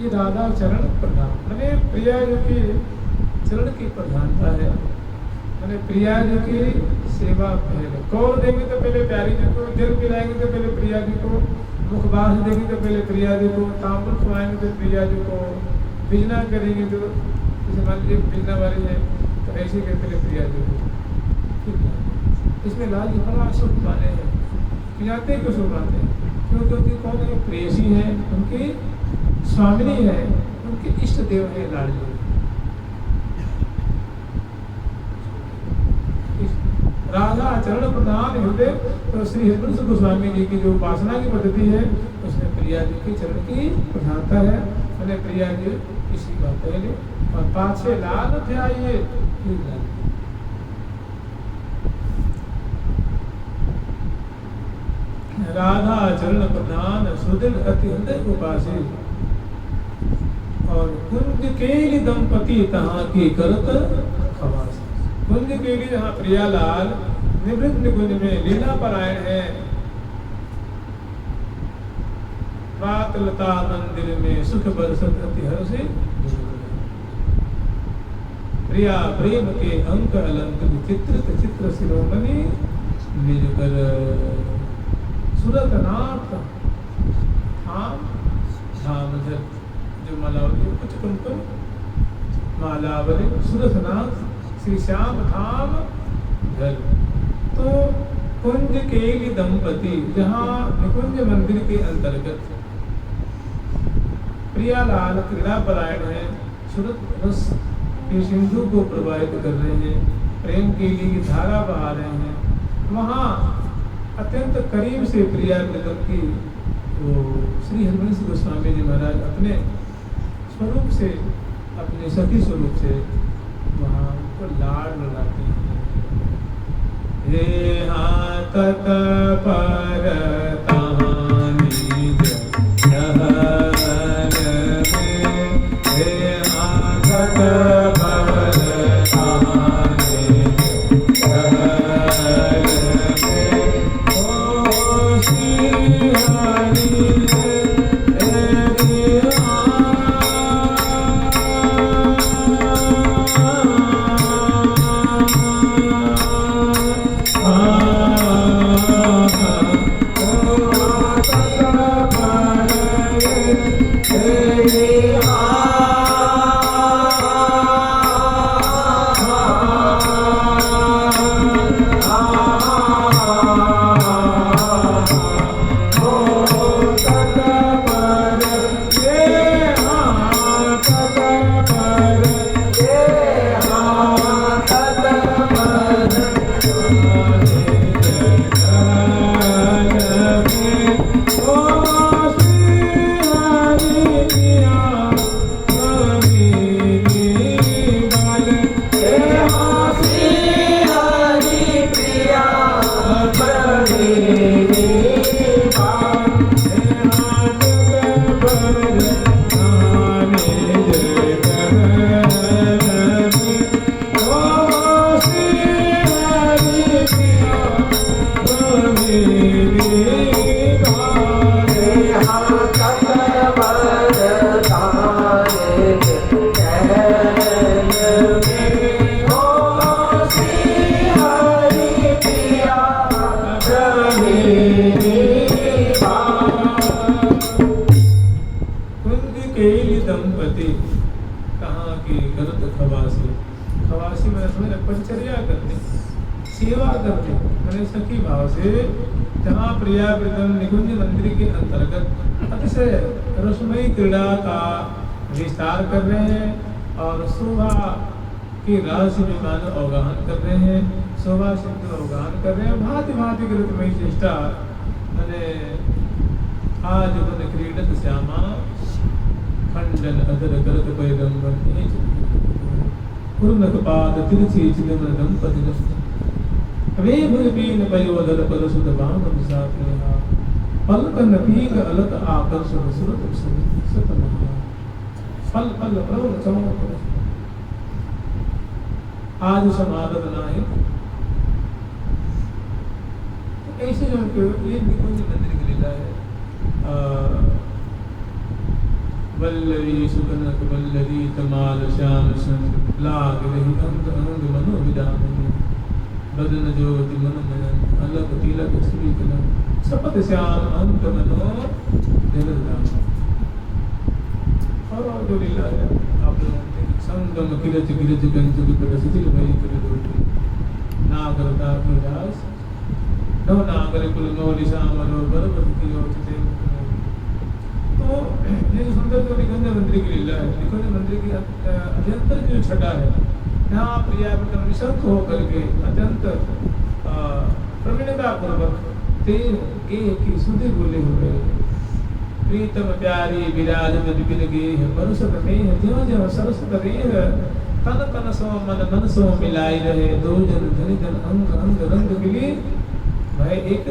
ये राधा चरण प्रधान मैंने प्रिया जी की चरण की प्रधानता है। मैंने प्रिया जी की सेवा पहले कौर देंगे तो पहले प्यारी जी को, जल पिलाएंगे तो पहले प्रिया जी को, मुखबास देंगे तो पहले प्रिया जी को, तांबुल खुआएंगे तो प्रिया जी को, बिजना करेंगे तो जैसे मान लीजिए बिजना वाली है तो ऐसे के पहले प्रिया जी को। इसमें लाल जी बड़ा सुख माने हैं, पिलाते क्यों सुख मानते हैं? क्यों? क्योंकि कौन है? प्रेयसी है, उनकी स्वामिनी है, उनके इष्ट देव है लाल जी। राधा चरण प्रधान हृदय तो श्री हरिवंश गोस्वामी जी की जो उपासना की पद्धति है उसमें प्रिया जी के चरण की प्रधानता है। मैंने प्रिया जी इसी बात पहले और पाछे लाल ध्याये राधा चरण प्रधान सुदृढ़ अति हृदय उपासी और कुंज केली दंपति तहाँ की करत खवास। कुंज केली जहाँ प्रियालाल निवृत्त कुंज में लीला परायण है, रात लता मंदिर में सुख बरसत अति हर्षे। प्रिया प्रेम के अंक अलंकृत चित्रित चित्र शिरोमणि निज कर सुरत नाथ धाम धाम जो मालावली कुछ कुमकुम मालावली सुरत नाथ श्री श्याम धाम घर। तो कुंज केली दंपति जहाँ निकुंज मंदिर के अंतर्गत प्रियालाल क्रीड़ा परायण है, सुरत रस के सिंधु को प्रवाहित कर रहे हैं, प्रेम के लिए धारा बहा रहे हैं। वहाँ अत्यंत करीब से प्रिया मृदम की वो श्री हरिवंश गोस्वामी जी महाराज अपने स्वरूप से, अपने सखी स्वरूप से वहाँ उनको लाड़ लगाते हैं। हे हाथ पर तानी जहर में, हे हाथ पर तानी जहर में, ओ श्री हरि Yeah. केली दंपति कहाँ की गलत खवासी। खवासी मैंने समझ परिचर्या करते, सेवा करते, मैंने सखी भाव से जहाँ प्रिया प्रीतम निकुंज मंदिर के अंतर्गत अतिशय रसमयी क्रीड़ा का विस्तार कर रहे हैं और शोभा की रहस्य में मानव अवगाहन कर रहे हैं, शोभा सिंधु अवगाहन कर रहे हैं। भांति भांति की रसमयी चेष्टा मैंने आज मन क्रीडत श्यामा खंडन अदर करत पैगंबर पूर्ण कपाद तिरछी चिदमन दंपति दस्त वे भुज बीन पयोदर पर सुध बाम विसापनेहा पलकन पीक अलक आकर्ष सुरत सतमहा पल पल प्रवल चमक आज समागत नाही। तो ऐसे जो ये निकुंज मंदिर की लीला है। वल्लरी सुकनक वल्लरी तमाल श्याम संग लाग रही अंग अंग मनो विदामनी बदन ज्योति मन नयन अलग तिलक श्री कलम सपत श्याम अंत मनो दिलदाम। और जो लीला है आप लोग संगम किरज किरज गंज विपद सिथिल भई कर दोटी नागरता की दास नौ नागर कुल मौली श्यामलो बरबत की ओर थे। तो ये जो सुंदर जो निकुंज मंदिर की लीला है, निकुंज मंदिर की अत्यंत जो छटा है, यहाँ प्रिया प्रीतम निशंक होकर के अत्यंत प्रवीणता पूर्वक तेज की सुधि बोले हुए प्रीतम प्यारी विराजत विपिन गेह बरसत मेह ज्यों ज्यों सरसत रेह तन तन सो मन मन सो मिलाई रहे दो जन धन जन अंग अंग रंग मिली भय एक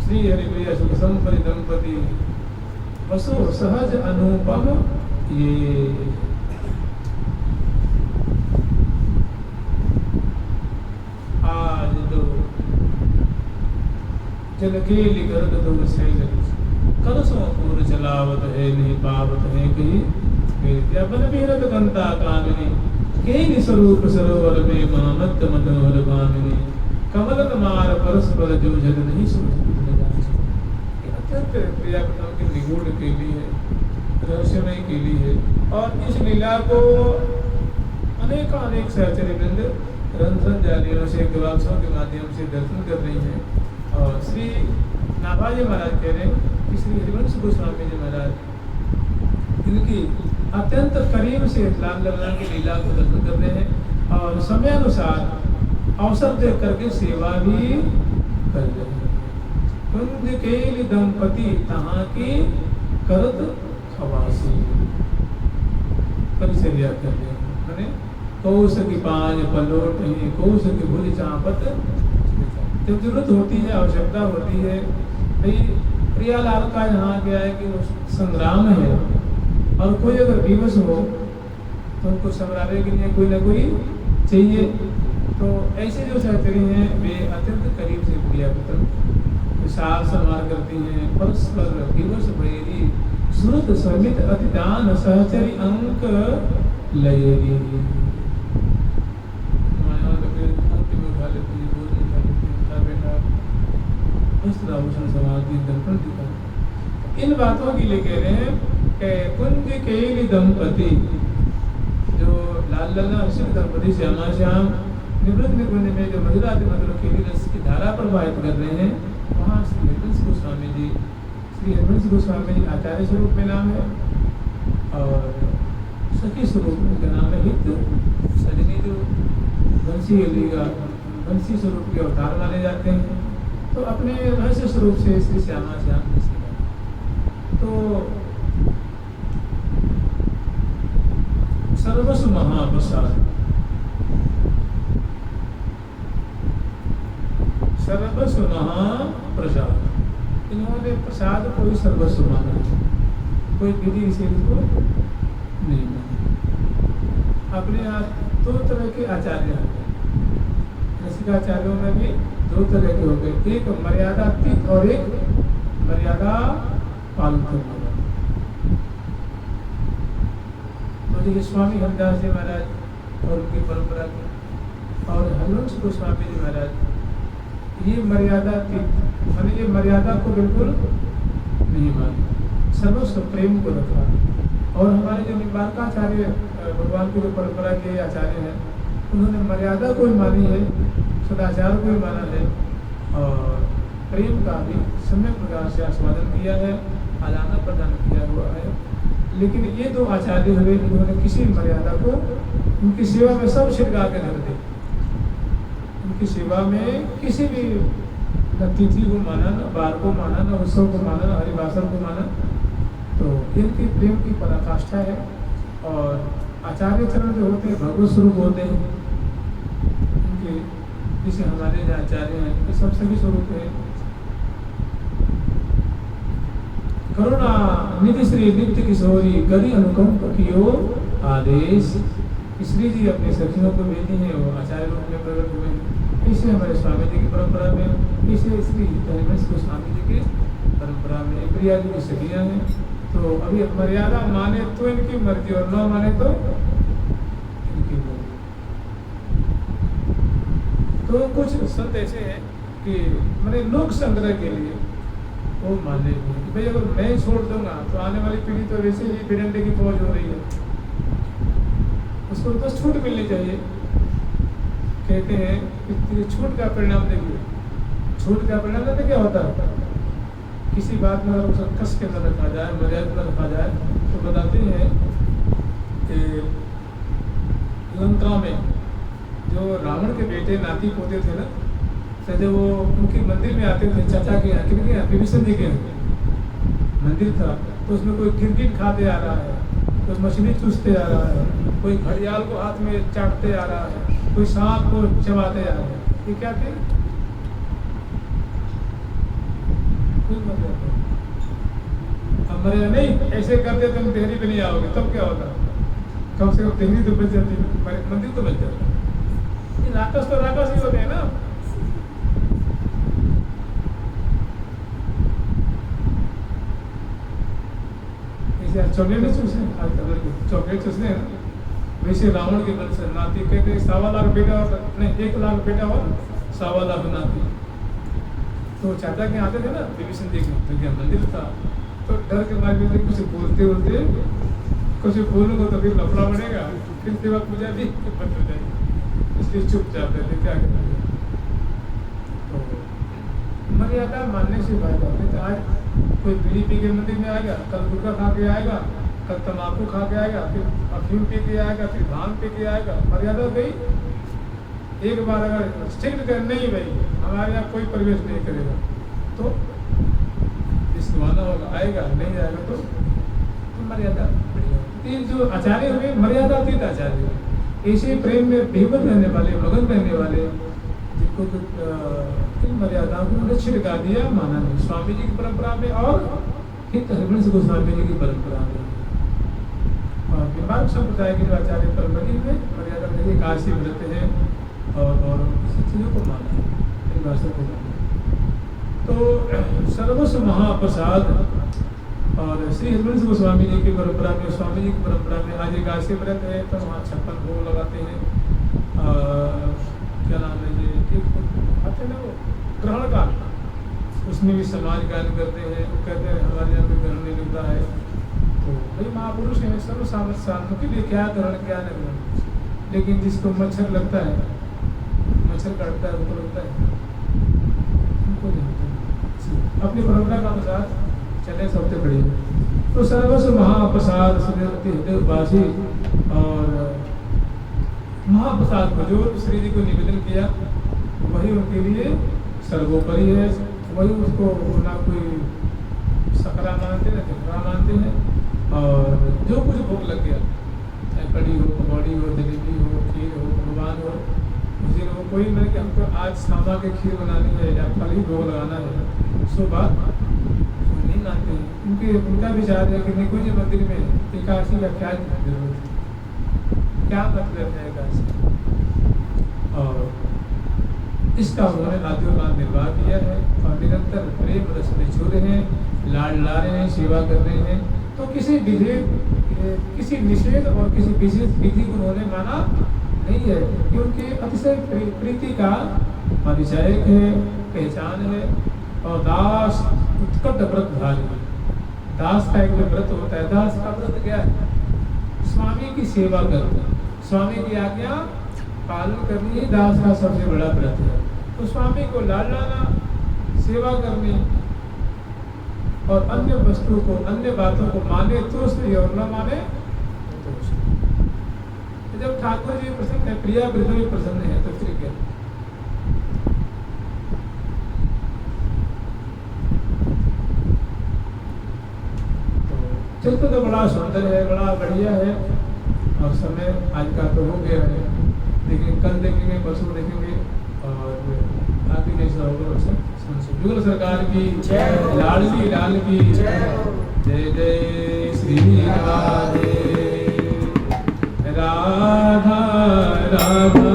श्री हरिप्रिया सुख संपरि दंपति वसु सहज अनुपम ये आज दो जल केली गर्द दो सैल कलसों पूर चलावत है नहीं पावत है कही अपन बीरत कंता कामिनी केली स्वरूप सरोवर में मामत मनोहर गामिनी कमल कमार परस्पर जो जग नहीं सोच अत्यंत प्रिया प्रीतम की निगूढ़ केली है, रहस्यमय केली है। और इस लीला को अनेक सहचरी वृंद रंधन जालियों से गवाक्षों के माध्यम से दर्शन कर रही हैं। और श्री नाभाजी महाराज कह रहे हैं कि श्री हरिवंश गोस्वामी जी महाराज इनकी अत्यंत करीब से लाल लल्ला की लीला को दर्शन कर रहे हैं और समय अनुसार अवसर देख करके सेवा भी कर रहे हैं। कुंज केली दंपति तहाँ की करत खवासी परिचर्या कर रहे हैं। कोस की पांच पलोट ही कोस की भुज चापत जब जरूरत होती है, आवश्यकता होती है, भाई प्रियालाल का यहाँ क्या है कि वो संग्राम है और कोई अगर विवश हो तो उनको संग्रामे के लिए कोई ना कोई चाहिए। तो ऐसे जो सहचरी हैं वे अत्यंत करीब से प्रिया प्रीतम सार संवार करती हैं। परस्पर विवश भैरी सुरत समित अतिदान सहचरी अंक लयरी इन बातों के लिए कह रहे हैं कि कुंज केली दंपति जो लाल लल्ला सिद्ध दंपति श्यामा श्याम निवृत्त निकुंज में जो मधुराति मधुर केली रस की धारा प्रवाहित कर रहे हैं, वहाँ श्री हरिवंश गोस्वामी जी आचार्य स्वरूप में नाम है और सखी स्वरूप में उनका नाम है हित सजनी जो वंशी स्वरूप के अवतार माने जाते हैं। तो अपने रहस्य स्वरूप से श्री श्यामा श्याम की सेवा तो सर्वस्व महाप्रसाद सर्वस्व महाप्रसाद इन्होंने प्रसाद को ही सर्वस्व माना, कोई विधि विशेष को नहीं माना। अपने यहाँ दो तरह के आचार्य होते हैं, रसिकाचार्यों में भी दो तरह के हो गए, एक मर्यादातीत और एक मर्यादा पालन करने वाला। तो जैसे स्वामी हरदास जी महाराज और उनकी परंपरा की और हरिवंश गोस्वामी जी महाराज ये मर्यादातीत माने ये मर्यादा को बिल्कुल नहीं मानते। सर्वस्व प्रेम को रखा। और हमारे जो निम्बारकाचार्य भगवान की जो परंपरा के आचार्य हैं, उन्होंने मर्यादा को ही मानी है, सदाचार को ही माना है और प्रेम का भी सम्यक प्रकार से आस्वादन किया है, आदान प्रदान किया हुआ है। लेकिन ये दो आचार्य हुए, इन्होंने किसी मर्यादा को, उनकी सेवा में सब छिड़का के धर दे। उनकी सेवा में किसी भी न तिथि को माना, न बार को माना, न उत्सव को माना, न हरिवासर को माना। तो इनकी प्रेम की पराकाष्ठा है। और आचार्य चरण जो होते हैं भगवत स्वरूप होते हैं, उनके जिसे हमारे जो आचार्य हैं ये सब सभी स्वरूप है। करुणा निधि श्री नित्य किशोरी करी अनुकंप कियो आदेश। श्री जी अपने सखियों को भेजी हैं, वो आचार्य रूप में प्रकट हुए हैं। इसे हमारे स्वामी जी की परंपरा में, इसे श्री हरिवंश गोस्वामी जी की परंपरा में प्रिया जी की सखियाँ हैं। तो अभी मर्यादा माने तो इनकी मर्जी और न माने तो इनकी मर्जी। तो कुछ संत ऐसे हैं कि मैंने लोक संग्रह के लिए वो मान लेते हैं कि भाई अगर मैं छोड़ दूंगा तो आने वाली पीढ़ी तो वैसे ही फिरंडे की फौज हो रही है, उसको बस छूट मिलनी चाहिए। कहते हैं कि छूट का परिणाम देखिए, छूट का परिणाम देखिए क्या होता है। किसी बात में अगर उसे कस के अंदर रखा जाए, मर्यादा रखा जाए, तो बताते हैं कि लंका में जो रावण के बेटे नाती पोते थे ना, तो जब वो उनके मंदिर में आते थे, चाचा के यहाँ, किनके यहाँ, विभीषण जी के मंदिर था, तो उसमें कोई गिरगिट खाते आ रहा है, कोई मछली चूसते आ रहा है, कोई घड़ियाल को हाथ में चाटते आ रहा है, कोई सांप को चबाते आ रहा है। ये क्या थे? अब मरे नहीं, ऐसे करते तुम देहरी पे नहीं आओगे, तब क्या होता? कम से कम देहरी तो बच जाती, मंदिर तो बच जाता। ये राक्षस तो राक्षस ही होते हैं ना। चॉकलेट चूसे, चॉकलेट चूसने हैं ना, वैसे रावण के वंश नाती कहते 1.25 लाख बेटा नहीं, 1 लाख बेटा और 1.25 लाख नाती। तो चाचा के आते थे ना विभीषण जी के, तो क्या मंदिर था, तो डर के मारे में कुछ बोलते बोलते कुछ बोलूँगा तो फिर लफड़ा बनेगा, फिर सेवा पूजा भी बंद हो जाएगी, इसलिए चुपचाप रहते। क्या करेंगे? तो मर्यादा मानने से फायदा होता है। आज कोई बीड़ी पी के मंदिर में आएगा, कल गुटखा खा के आएगा, कल तम्बाकू खा के आएगा, फिर अफीम पी के आएगा, फिर भांग पी के आएगा। मर्यादा गई। एक बार अगर स्ट्रिक्ट कर नहीं भाई हमारे यहाँ कोई प्रवेश नहीं करेगा, तो इसवाना होगा, आएगा नहीं आएगा तो मर्यादा। तीन जो आचार्य हुए मर्यादा अतीत आचार्य, ऐसे प्रेम में बेहद रहने वाले, मगन रहने वाले, जिनको इन मर्यादाओं को उन्होंने छिड़का दिया, माना नहीं। स्वामी जी की परंपरा में और हित हरिवंश गोस्वामी जी की परंपरा में और विभाग संप्रदाय के जो आचार्य परंपरा में मर्यादा देखिए, काशी व्रत है और इसी चीज़ों को माना है, परिभाषा को माना। तो सर्वस्व महाप्रसाद और श्री हरिवंश गोस्वामी जी की परंपरा में, स्वामी जी की परंपरा में आज काशी व्रत है तो वहाँ 56 भोग लगाते हैं। क्या नाम है ये, आते ना वो ग्रहण का, उसमें भी समाज गान करते हैं। वो कहते हैं हमारे यहाँ पे ग्रहण नहीं मिलता है, तो भाई महापुरुष हैं सर्व सामर्थ्य के लिए क्या ग्रहण क्या नहीं ग्रहण। लेकिन जिसको मच्छर लगता है, मच्छर काटता है, उनको लगता है, उनको नहीं होता। अपनी परंपरा का अनुसार चले सबसे बढ़िया। तो सर्वस्व महाप्रसाद हृदयवासी और महाप्रसाद को जो श्री जी को निवेदन किया वही उनके लिए सर्वोपरि है। वही उसको ना कोई सकरा मानते हैं, झकरा मानते हैं। और जो कुछ भोग लग गया, चाहे कड़ी हो, पकौड़ी हो, जलेबी हो, खीर हो, भगवान हो, उस दिन वो कोई नहीं कि हमको आज सांबा की खीर बनानी है या फल ही भोग लगाना है, सो बात नहीं मानते हैं। उनका विचार है कि निकुंज मंदिर में एकादशी का क्या जरूरत है, क्या मतलब है एकादशी। और इसका उन्होंने आद्योपान निर्वाह किया है और निरंतर प्रेम रस में छू रहे हैं, लाड ला रहे हैं, सेवा कर रहे हैं। तो किसी किसी निषेध और किसी विशेष विधि को उन्होंने माना नहीं है, क्योंकि अतिशय प्रीति का परिचायक है, पहचान है। और दास उत्कट व्रतधारी, दास का एक व्रत होता है। दास का व्रत क्या है? स्वामी की सेवा करना, स्वामी की आज्ञा पालन करनी ही दास का सबसे बड़ा व्रत है। तो स्वामी को लाल लाना, सेवा करनी और अन्य वस्तु को, अन्य बातों को माने तो सही और न माने तो सही। जब ठाकुर जी प्रसन्न है, प्रिया वृद्ध भी प्रसन्न है, तो फिर क्या? चित्र तो बड़ा सुंदर है, बड़ा बढ़िया है और समय आज का तो हो गया है, लेकिन कल देखेंगे, परसों देखेंगे और आगे जैसा होगा वैसा। युगल सरकार की जय, लाडली लाल की जय, जय जय श्री राधे राधा राधा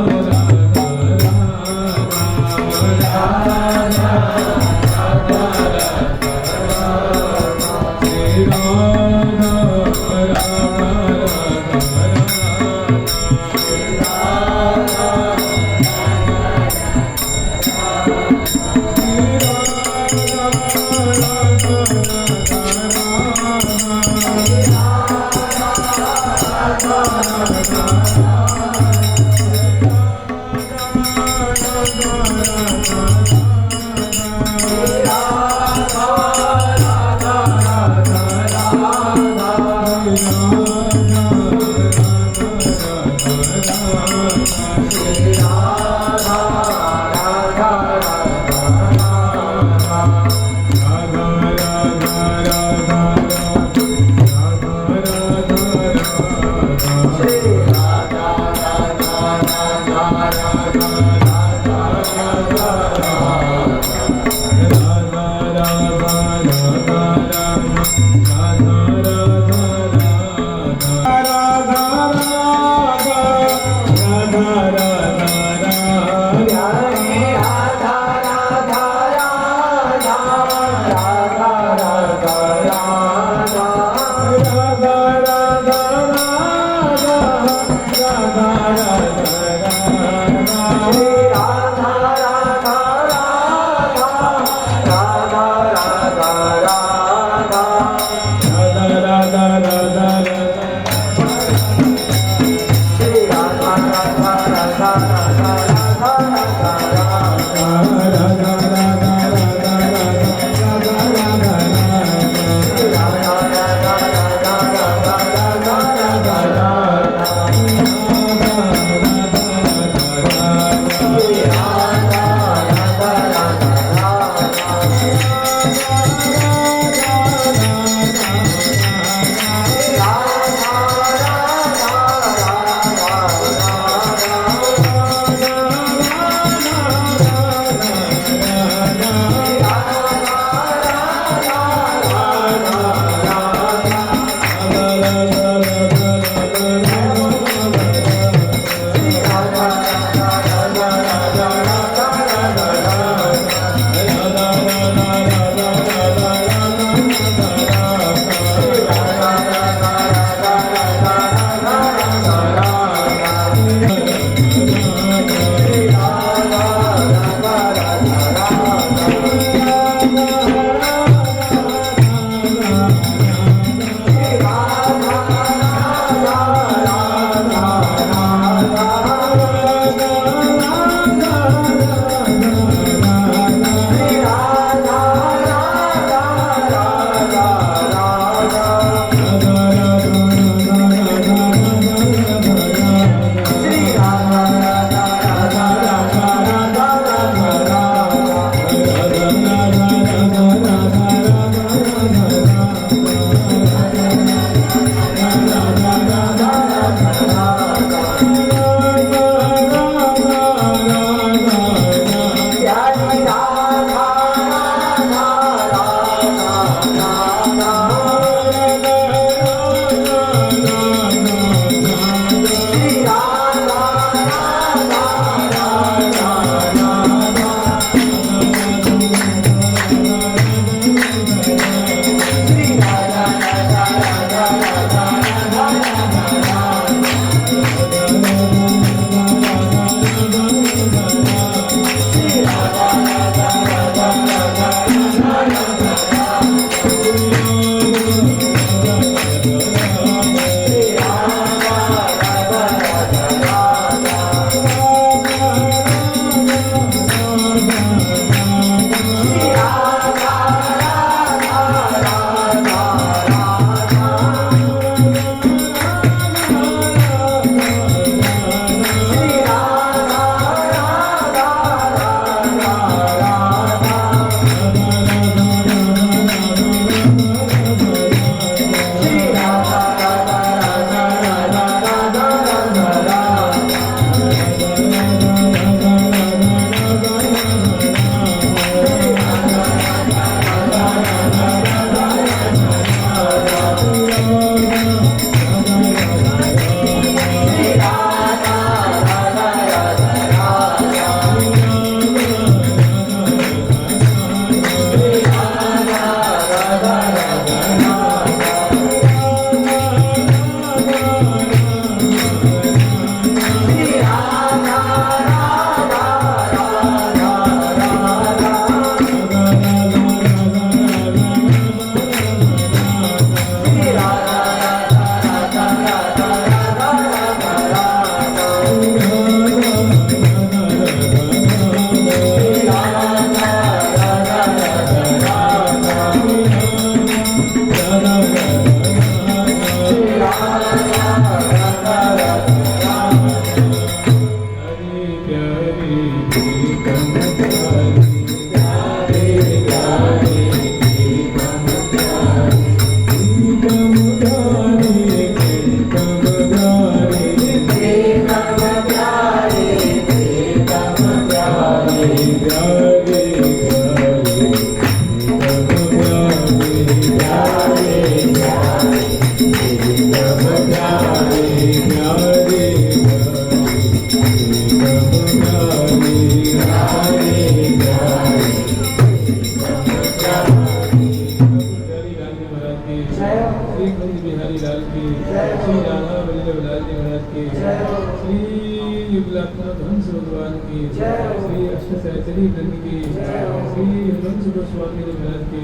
भगवान की श्री अष्टसहस्री ग्रंथ की श्री हनुमंत गोस्वामी जी महाराज की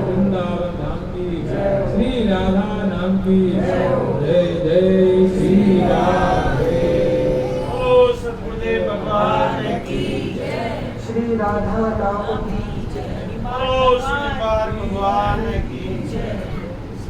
वृंदावन धाम की श्री राधा नाम की जय जय श्री राधे।
ओ सतगुरुदेव भगवान की
श्री राधा नाम की
ओ श्री पार भगवान